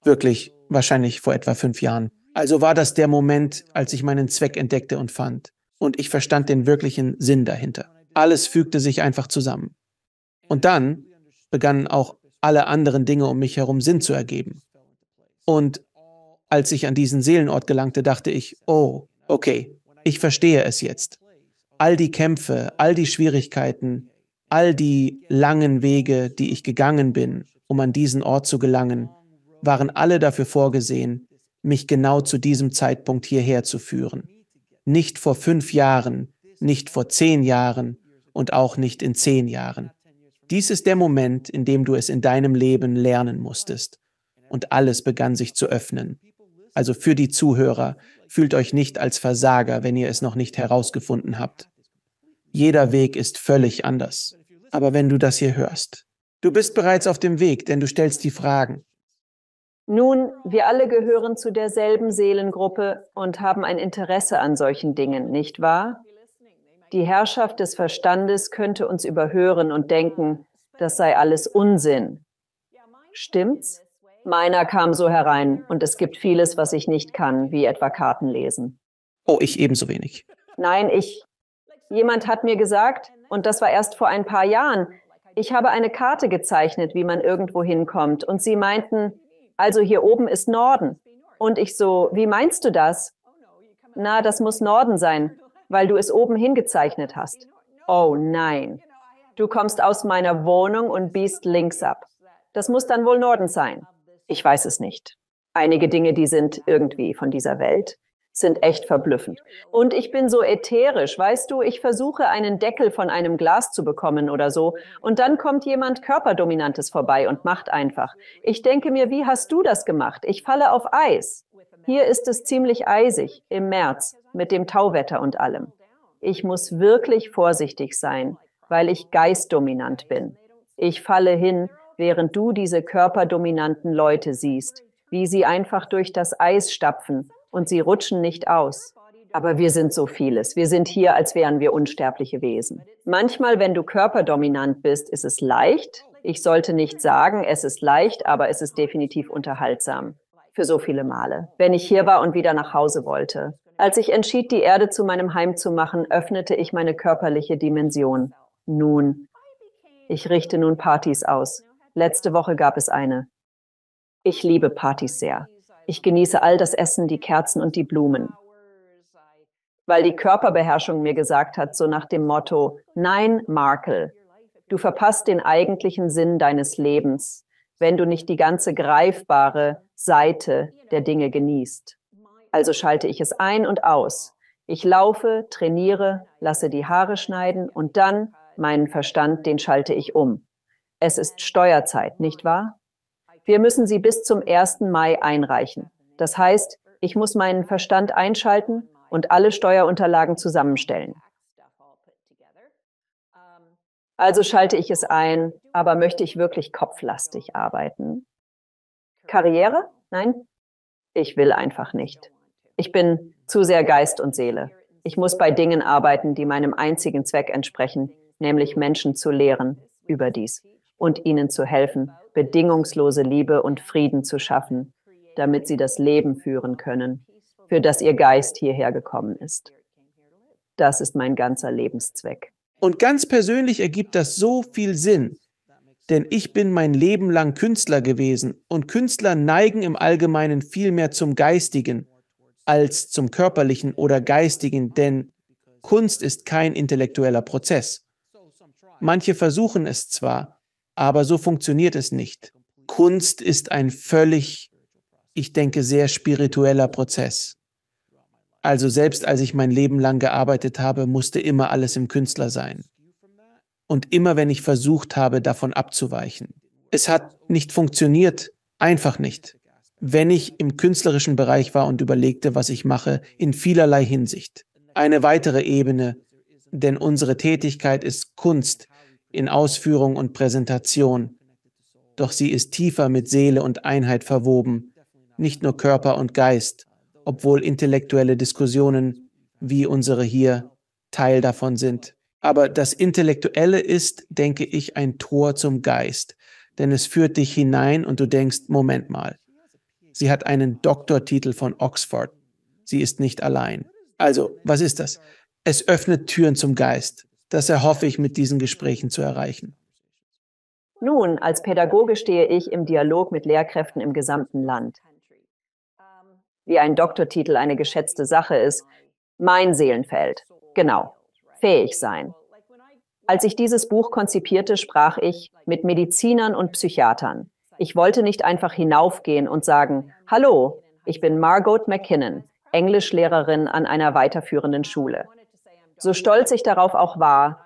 wirklich wahrscheinlich vor etwa 5 Jahren. Also war das der Moment, als ich meinen Zweck entdeckte und fand. Und ich verstand den wirklichen Sinn dahinter. Alles fügte sich einfach zusammen. Und dann begannen auch alle anderen Dinge um mich herum Sinn zu ergeben. Und als ich an diesen Seelenort gelangte, dachte ich, oh, okay, ich verstehe es jetzt. All die Kämpfe, all die Schwierigkeiten, all die langen Wege, die ich gegangen bin, um an diesen Ort zu gelangen, waren alle dafür vorgesehen, mich genau zu diesem Zeitpunkt hierher zu führen. Nicht vor 5 Jahren, nicht vor 10 Jahren und auch nicht in 10 Jahren. Dies ist der Moment, in dem du es in deinem Leben lernen musstest. Und alles begann sich zu öffnen. Also für die Zuhörer, fühlt euch nicht als Versager, wenn ihr es noch nicht herausgefunden habt. Jeder Weg ist völlig anders. Aber wenn du das hier hörst, du bist bereits auf dem Weg, denn du stellst die Fragen. Nun, wir alle gehören zu derselben Seelengruppe und haben ein Interesse an solchen Dingen, nicht wahr? Die Herrschaft des Verstandes könnte uns überhören und denken, das sei alles Unsinn. Stimmt's? Meiner kam so herein und es gibt vieles, was ich nicht kann, wie etwa Karten lesen. Oh, ich ebenso wenig. Nein, jemand hat mir gesagt, und das war erst vor ein paar Jahren, ich habe eine Karte gezeichnet, wie man irgendwo hinkommt, und sie meinten, also hier oben ist Norden. Und ich so, wie meinst du das? Na, das muss Norden sein, weil du es oben hingezeichnet hast. Oh nein. Du kommst aus meiner Wohnung und biegst links ab. Das muss dann wohl Norden sein. Ich weiß es nicht. Einige Dinge, die sind irgendwie von dieser Welt, sind echt verblüffend. Und ich bin so ätherisch, weißt du, ich versuche einen Deckel von einem Glas zu bekommen oder so, und dann kommt jemand Körperdominantes vorbei und macht einfach. Ich denke mir, wie hast du das gemacht? Ich falle auf Eis. Hier ist es ziemlich eisig, im März, mit dem Tauwetter und allem. Ich muss wirklich vorsichtig sein, weil ich geistdominant bin. Ich falle hin, während du diese körperdominanten Leute siehst, wie sie einfach durch das Eis stapfen und sie rutschen nicht aus. Aber wir sind so vieles. Wir sind hier, als wären wir unsterbliche Wesen. Manchmal, wenn du körperdominant bist, ist es leicht. Ich sollte nicht sagen, es ist leicht, aber es ist definitiv unterhaltsam. Für so viele Male. Wenn ich hier war und wieder nach Hause wollte. Als ich entschied, die Erde zu meinem Heim zu machen, öffnete ich meine körperliche Dimension. Nun, ich richte nun Partys aus. Letzte Woche gab es eine. Ich liebe Partys sehr. Ich genieße all das Essen, die Kerzen und die Blumen. Weil die Körperbeherrschung mir gesagt hat, so nach dem Motto, nein, Markel, du verpasst den eigentlichen Sinn deines Lebens, wenn du nicht die ganze greifbare Seite der Dinge genießt. Also schalte ich es ein und aus. Ich laufe, trainiere, lasse die Haare schneiden und dann meinen Verstand, den schalte ich um. Es ist Steuerzeit, nicht wahr? Wir müssen sie bis zum 1. Mai einreichen. Das heißt, ich muss meinen Verstand einschalten und alle Steuerunterlagen zusammenstellen. Also schalte ich es ein, aber möchte ich wirklich kopflastig arbeiten? Karriere? Nein, ich will einfach nicht. Ich bin zu sehr Geist und Seele. Ich muss bei Dingen arbeiten, die meinem einzigen Zweck entsprechen, nämlich Menschen zu lehren über dies. und ihnen zu helfen, bedingungslose Liebe und Frieden zu schaffen, damit sie das Leben führen können, für das ihr Geist hierher gekommen ist. Das ist mein ganzer Lebenszweck. Und ganz persönlich ergibt das so viel Sinn, denn ich bin mein Leben lang Künstler gewesen und Künstler neigen im Allgemeinen viel mehr zum Geistigen als zum Körperlichen oder Geistigen, denn Kunst ist kein intellektueller Prozess. Manche versuchen es zwar, aber so funktioniert es nicht. Kunst ist ein völlig, ich denke, sehr spiritueller Prozess. Also selbst als ich mein Leben lang gearbeitet habe, musste immer alles im Künstler sein. Und immer wenn ich versucht habe, davon abzuweichen. Es hat nicht funktioniert, einfach nicht. Wenn ich im künstlerischen Bereich war und überlegte, was ich mache, in vielerlei Hinsicht. Eine weitere Ebene, denn unsere Tätigkeit ist Kunst in Ausführung und Präsentation. Doch sie ist tiefer mit Seele und Einheit verwoben, nicht nur Körper und Geist, obwohl intellektuelle Diskussionen wie unsere hier Teil davon sind. Aber das Intellektuelle ist, denke ich, ein Tor zum Geist, denn es führt dich hinein und du denkst, Moment mal, sie hat einen Doktortitel von Oxford, sie ist nicht allein. Also, was ist das? Es öffnet Türen zum Geist. Das erhoffe ich mit diesen Gesprächen zu erreichen. Nun, als Pädagoge stehe ich im Dialog mit Lehrkräften im gesamten Land. Wie ein Doktortitel eine geschätzte Sache ist, mein Seelenfeld. Genau. Fähig sein. Als ich dieses Buch konzipierte, sprach ich mit Medizinern und Psychiatern. Ich wollte nicht einfach hinaufgehen und sagen, hallo, ich bin Margot McKinnon, Englischlehrerin an einer weiterführenden Schule. So stolz ich darauf auch war,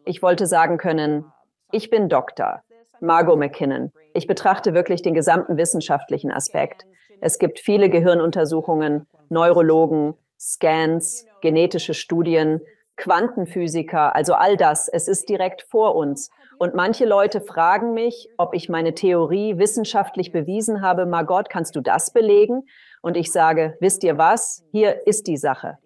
ich wollte sagen können, ich bin Doktor, Margot McKinnon. Ich betrachte wirklich den gesamten wissenschaftlichen Aspekt. Es gibt viele Gehirnuntersuchungen, Neurologen, Scans, genetische Studien, Quantenphysiker, also all das. Es ist direkt vor uns. Und manche Leute fragen mich, ob ich meine Theorie wissenschaftlich bewiesen habe. Margot, kannst du das belegen? Und ich sage, wisst ihr was? Hier ist die Sache.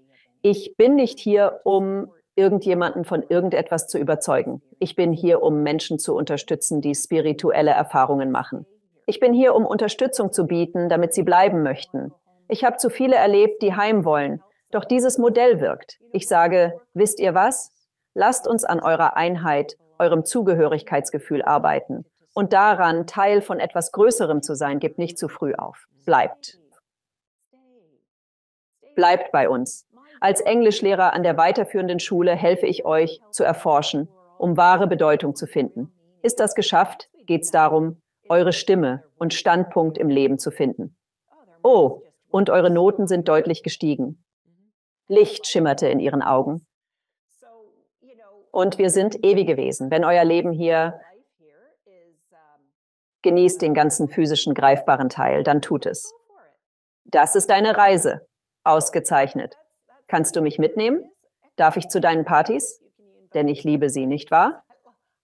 Ich bin nicht hier, um irgendjemanden von irgendetwas zu überzeugen. Ich bin hier, um Menschen zu unterstützen, die spirituelle Erfahrungen machen. Ich bin hier, um Unterstützung zu bieten, damit sie bleiben möchten. Ich habe zu viele erlebt, die heim wollen. Doch dieses Modell wirkt. Ich sage, wisst ihr was? Lasst uns an eurer Einheit, eurem Zugehörigkeitsgefühl arbeiten. Und daran, Teil von etwas Größerem zu sein, gebt nicht zu früh auf. Bleibt. Bleibt bei uns. Als Englischlehrer an der weiterführenden Schule helfe ich euch zu erforschen, um wahre Bedeutung zu finden. Ist das geschafft, geht es darum, eure Stimme und Standpunkt im Leben zu finden. Oh, und eure Noten sind deutlich gestiegen. Licht schimmerte in ihren Augen. Und wir sind ewige Wesen. Wenn euer Leben hier genießt den ganzen physischen, greifbaren Teil, dann tut es. Das ist deine Reise. Ausgezeichnet. Kannst du mich mitnehmen? Darf ich zu deinen Partys? Denn ich liebe sie, nicht wahr?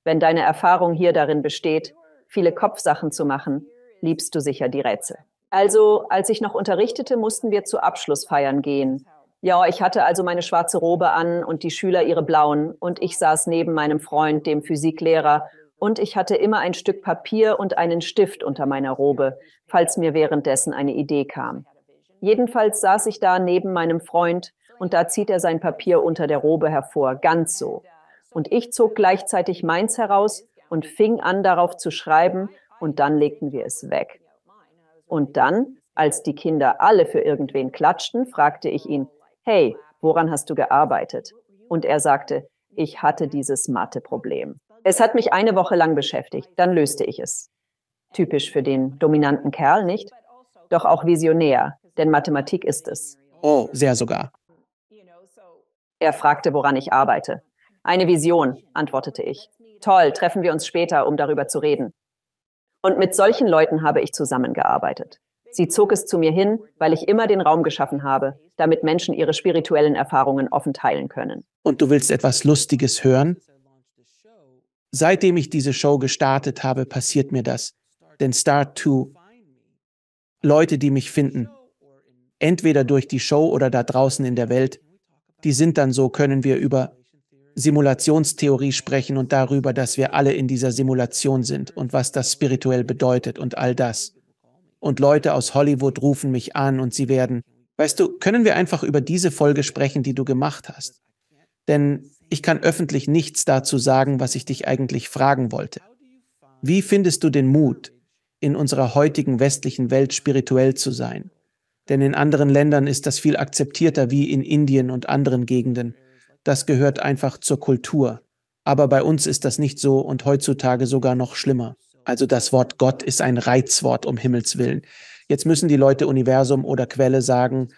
Wenn deine Erfahrung hier darin besteht, viele Kopfsachen zu machen, liebst du sicher die Rätsel. Also, als ich noch unterrichtete, mussten wir zu Abschlussfeiern gehen. Ja, ich hatte also meine schwarze Robe an und die Schüler ihre blauen und ich saß neben meinem Freund, dem Physiklehrer, und ich hatte immer ein Stück Papier und einen Stift unter meiner Robe, falls mir währenddessen eine Idee kam. Jedenfalls saß ich da neben meinem Freund und da zieht er sein Papier unter der Robe hervor, ganz so. Und ich zog gleichzeitig meins heraus und fing an, darauf zu schreiben und dann legten wir es weg. Und dann, als die Kinder alle für irgendwen klatschten, fragte ich ihn, hey, woran hast du gearbeitet? Und er sagte, ich hatte dieses Mathe-Problem. Es hat mich eine Woche lang beschäftigt, dann löste ich es. Typisch für den dominanten Kerl, nicht? Doch auch visionär, denn Mathematik ist es. Oh, sehr sogar. Er fragte, woran ich arbeite. Eine Vision, antwortete ich. Toll, treffen wir uns später, um darüber zu reden. Und mit solchen Leuten habe ich zusammengearbeitet. Sie zog es zu mir hin, weil ich immer den Raum geschaffen habe, damit Menschen ihre spirituellen Erfahrungen offen teilen können. Und du willst etwas Lustiges hören? Seitdem ich diese Show gestartet habe, passiert mir das. Denn Start to Leute, die mich finden, entweder durch die Show oder da draußen in der Welt, die sind dann so, können wir über Simulationstheorie sprechen und darüber, dass wir alle in dieser Simulation sind und was das spirituell bedeutet und all das. Und Leute aus Hollywood rufen mich an und sie werden, weißt du, können wir einfach über diese Folge sprechen, die du gemacht hast? Denn ich kann öffentlich nichts dazu sagen, was ich dich eigentlich fragen wollte. Wie findest du den Mut, in unserer heutigen westlichen Welt spirituell zu sein? Denn in anderen Ländern ist das viel akzeptierter wie in Indien und anderen Gegenden. Das gehört einfach zur Kultur. Aber bei uns ist das nicht so und heutzutage sogar noch schlimmer. Also das Wort Gott ist ein Reizwort, um Himmels Willen. Jetzt müssen die Leute Universum oder Quelle sagen,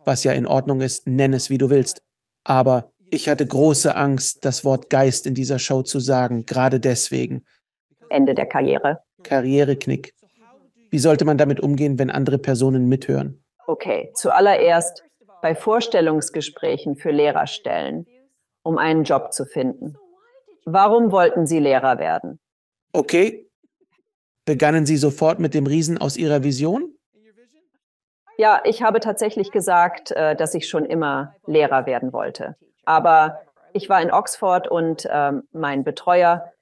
was ja in Ordnung ist, nenn es wie du willst. Aber ich hatte große Angst, das Wort Geist in dieser Show zu sagen, gerade deswegen. Ende der Karriere. Karriereknick. Wie sollte man damit umgehen, wenn andere Personen mithören? Okay, zuallererst bei Vorstellungsgesprächen für Lehrerstellen, um einen Job zu finden. Warum wollten Sie Lehrer werden? Okay. Begannen Sie sofort mit dem Riesen aus Ihrer Vision? Ja, ich habe tatsächlich gesagt, dass ich schon immer Lehrer werden wollte. Aber ich war in Oxford und mein Betreuer,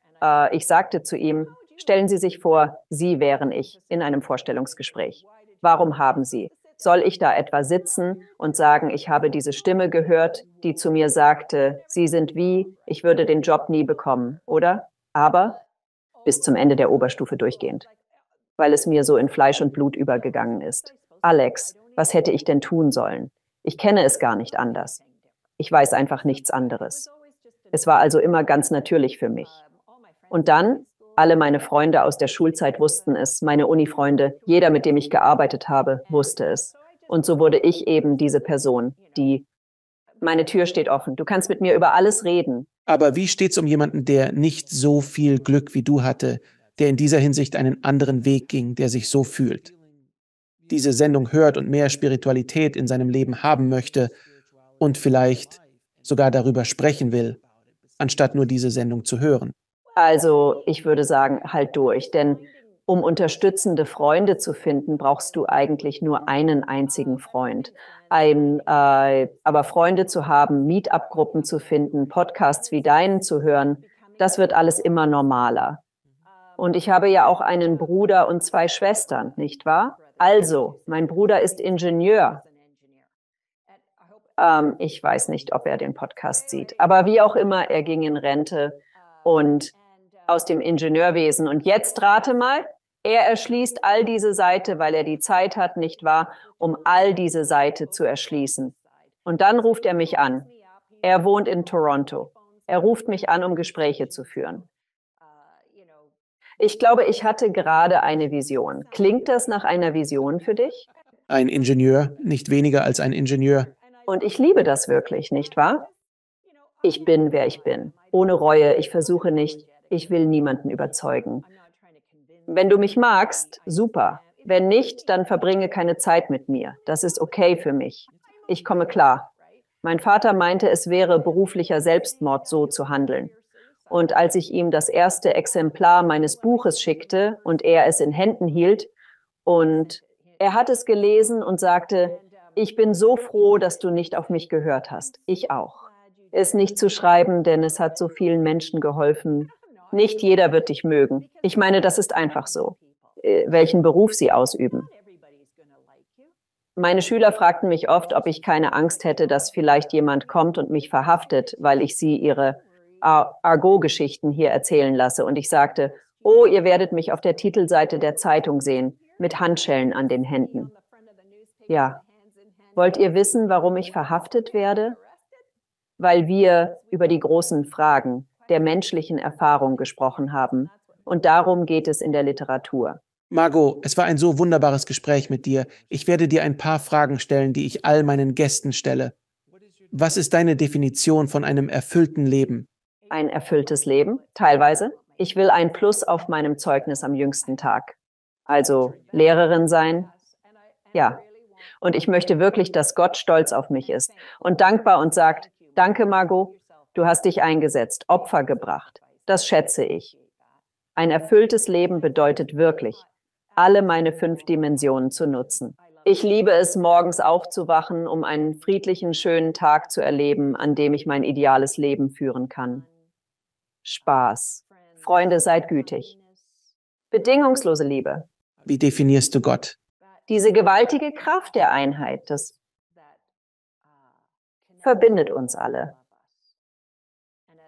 ich sagte zu ihm, stellen Sie sich vor, Sie wären ich in einem Vorstellungsgespräch. Warum haben Sie? Soll ich da etwa sitzen und sagen, ich habe diese Stimme gehört, die zu mir sagte, Sie sind wie, ich würde den Job nie bekommen, oder? Aber bis zum Ende der Oberstufe durchgehend, weil es mir so in Fleisch und Blut übergegangen ist. Alex, was hätte ich denn tun sollen? Ich kenne es gar nicht anders. Ich weiß einfach nichts anderes. Es war also immer ganz natürlich für mich. Und dann, alle meine Freunde aus der Schulzeit wussten es, meine Uni-Freunde, jeder, mit dem ich gearbeitet habe, wusste es. Und so wurde ich eben diese Person, die, meine Tür steht offen, du kannst mit mir über alles reden. Aber wie steht's um jemanden, der nicht so viel Glück wie du hatte, der in dieser Hinsicht einen anderen Weg ging, der sich so fühlt? Diese Sendung hört und mehr Spiritualität in seinem Leben haben möchte und vielleicht sogar darüber sprechen will, anstatt nur diese Sendung zu hören. Also ich würde sagen, halt durch, denn um unterstützende Freunde zu finden, brauchst du eigentlich nur einen einzigen Freund. Aber Freunde zu haben, Meetup-Gruppen zu finden, Podcasts wie deinen zu hören, das wird alles immer normaler. Und ich habe ja auch einen Bruder und zwei Schwestern, nicht wahr? Also, mein Bruder ist Ingenieur. Ich weiß nicht, ob er den Podcast sieht, aber wie auch immer, er ging in Rente und aus dem Ingenieurwesen. Und jetzt rate mal, er erschließt all diese Seite, weil er die Zeit hat, nicht wahr, um all diese Seite zu erschließen. Und dann ruft er mich an. Er wohnt in Toronto. Er ruft mich an, um Gespräche zu führen. Ich glaube, ich hatte gerade eine Vision. Klingt das nach einer Vision für dich? Ein Ingenieur, nicht weniger als ein Ingenieur. Und ich liebe das wirklich, nicht wahr? Ich bin, wer ich bin. Ohne Reue. Ich versuche nicht. Ich will niemanden überzeugen. Wenn du mich magst, super. Wenn nicht, dann verbringe keine Zeit mit mir. Das ist okay für mich. Ich komme klar. Mein Vater meinte, es wäre beruflicher Selbstmord, so zu handeln. Und als ich ihm das erste Exemplar meines Buches schickte und er es in Händen hielt und er hat es gelesen und sagte, ich bin so froh, dass du nicht auf mich gehört hast. Ich auch. Es nicht zu schreiben, denn es hat so vielen Menschen geholfen. Nicht jeder wird dich mögen. Ich meine, das ist einfach so. Welchen Beruf sie ausüben. Meine Schüler fragten mich oft, ob ich keine Angst hätte, dass vielleicht jemand kommt und mich verhaftet, weil ich sie ihre Argot-Geschichten hier erzählen lasse. Und ich sagte, oh, ihr werdet mich auf der Titelseite der Zeitung sehen, mit Handschellen an den Händen. Ja. Wollt ihr wissen, warum ich verhaftet werde? Weil wir über die großen Fragen der menschlichen Erfahrung gesprochen haben. Und darum geht es in der Literatur. Margot, es war ein so wunderbares Gespräch mit dir. Ich werde dir ein paar Fragen stellen, die ich all meinen Gästen stelle. Was ist deine Definition von einem erfüllten Leben? Ein erfülltes Leben, teilweise. Ich will ein Plus auf meinem Zeugnis am jüngsten Tag. Also Lehrerin sein. Ja. Und ich möchte wirklich, dass Gott stolz auf mich ist und dankbar und sagt, danke Margot, du hast dich eingesetzt, Opfer gebracht. Das schätze ich. Ein erfülltes Leben bedeutet wirklich, alle meine 5 Dimensionen zu nutzen. Ich liebe es, morgens aufzuwachen, um einen friedlichen, schönen Tag zu erleben, an dem ich mein ideales Leben führen kann. Spaß. Freunde, seid gütig. Bedingungslose Liebe. Wie definierst du Gott? Diese gewaltige Kraft der Einheit, das verbindet uns alle.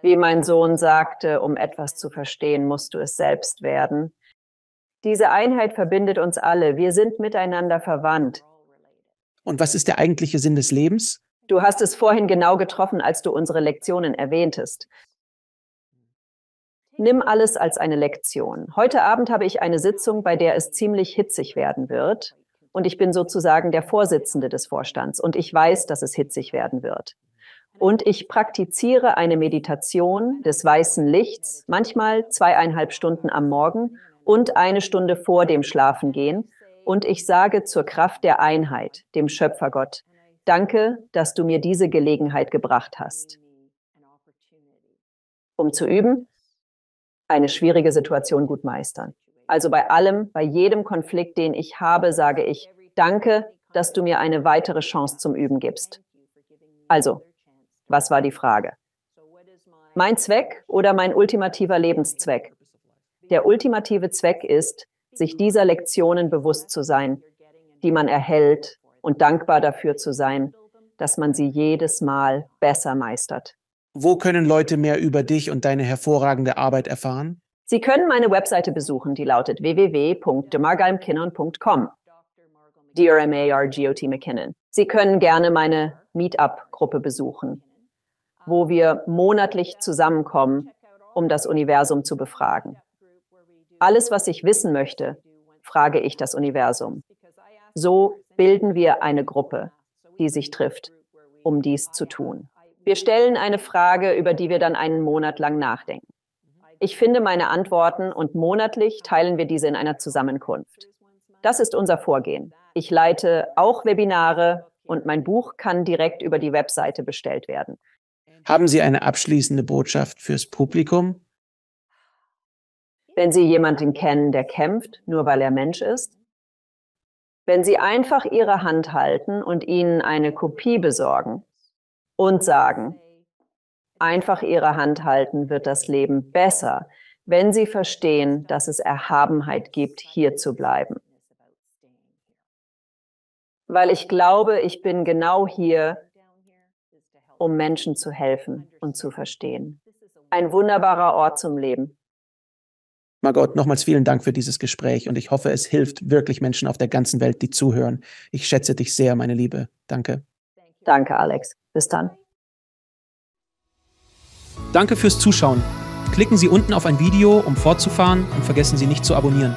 Wie mein Sohn sagte, um etwas zu verstehen, musst du es selbst werden. Diese Einheit verbindet uns alle. Wir sind miteinander verwandt. Und was ist der eigentliche Sinn des Lebens? Du hast es vorhin genau getroffen, als du unsere Lektionen erwähntest. Nimm alles als eine Lektion. Heute Abend habe ich eine Sitzung, bei der es ziemlich hitzig werden wird. Und ich bin sozusagen der Vorsitzende des Vorstands. Und ich weiß, dass es hitzig werden wird. Und ich praktiziere eine Meditation des weißen Lichts, manchmal 2,5 Stunden am Morgen und 1 Stunde vor dem Schlafengehen. Und ich sage zur Kraft der Einheit, dem Schöpfergott, danke, dass du mir diese Gelegenheit gebracht hast. Um zu üben, eine schwierige Situation gut meistern. Also bei allem, bei jedem Konflikt, den ich habe, sage ich, danke, dass du mir eine weitere Chance zum Üben gibst. Also, was war die Frage? Mein Zweck oder mein ultimativer Lebenszweck? Der ultimative Zweck ist, sich dieser Lektionen bewusst zu sein, die man erhält und dankbar dafür zu sein, dass man sie jedes Mal besser meistert. Wo können Leute mehr über dich und deine hervorragende Arbeit erfahren? Sie können meine Webseite besuchen, die lautet www.demargalmkinnon.com. DRMARGOT McKinnon. Sie können gerne meine Meetup-Gruppe besuchen, wo wir monatlich zusammenkommen, um das Universum zu befragen. Alles, was ich wissen möchte, frage ich das Universum. So bilden wir eine Gruppe, die sich trifft, um dies zu tun. Wir stellen eine Frage, über die wir dann einen Monat lang nachdenken. Ich finde meine Antworten und monatlich teilen wir diese in einer Zusammenkunft. Das ist unser Vorgehen. Ich leite auch Webinare und mein Buch kann direkt über die Webseite bestellt werden. Haben Sie eine abschließende Botschaft fürs Publikum? Wenn Sie jemanden kennen, der kämpft, nur weil er Mensch ist, wenn Sie einfach Ihre Hand halten und ihnen eine Kopie besorgen und sagen, einfach Ihre Hand halten wird das Leben besser, wenn Sie verstehen, dass es Erhabenheit gibt, hier zu bleiben. Weil ich glaube, ich bin genau hier, um Menschen zu helfen und zu verstehen. Ein wunderbarer Ort zum Leben. Margot, nochmals vielen Dank für dieses Gespräch und ich hoffe, es hilft wirklich Menschen auf der ganzen Welt, die zuhören. Ich schätze dich sehr, meine Liebe. Danke. Danke, Alex. Bis dann. Danke fürs Zuschauen. Klicken Sie unten auf ein Video, um fortzufahren und vergessen Sie nicht zu abonnieren.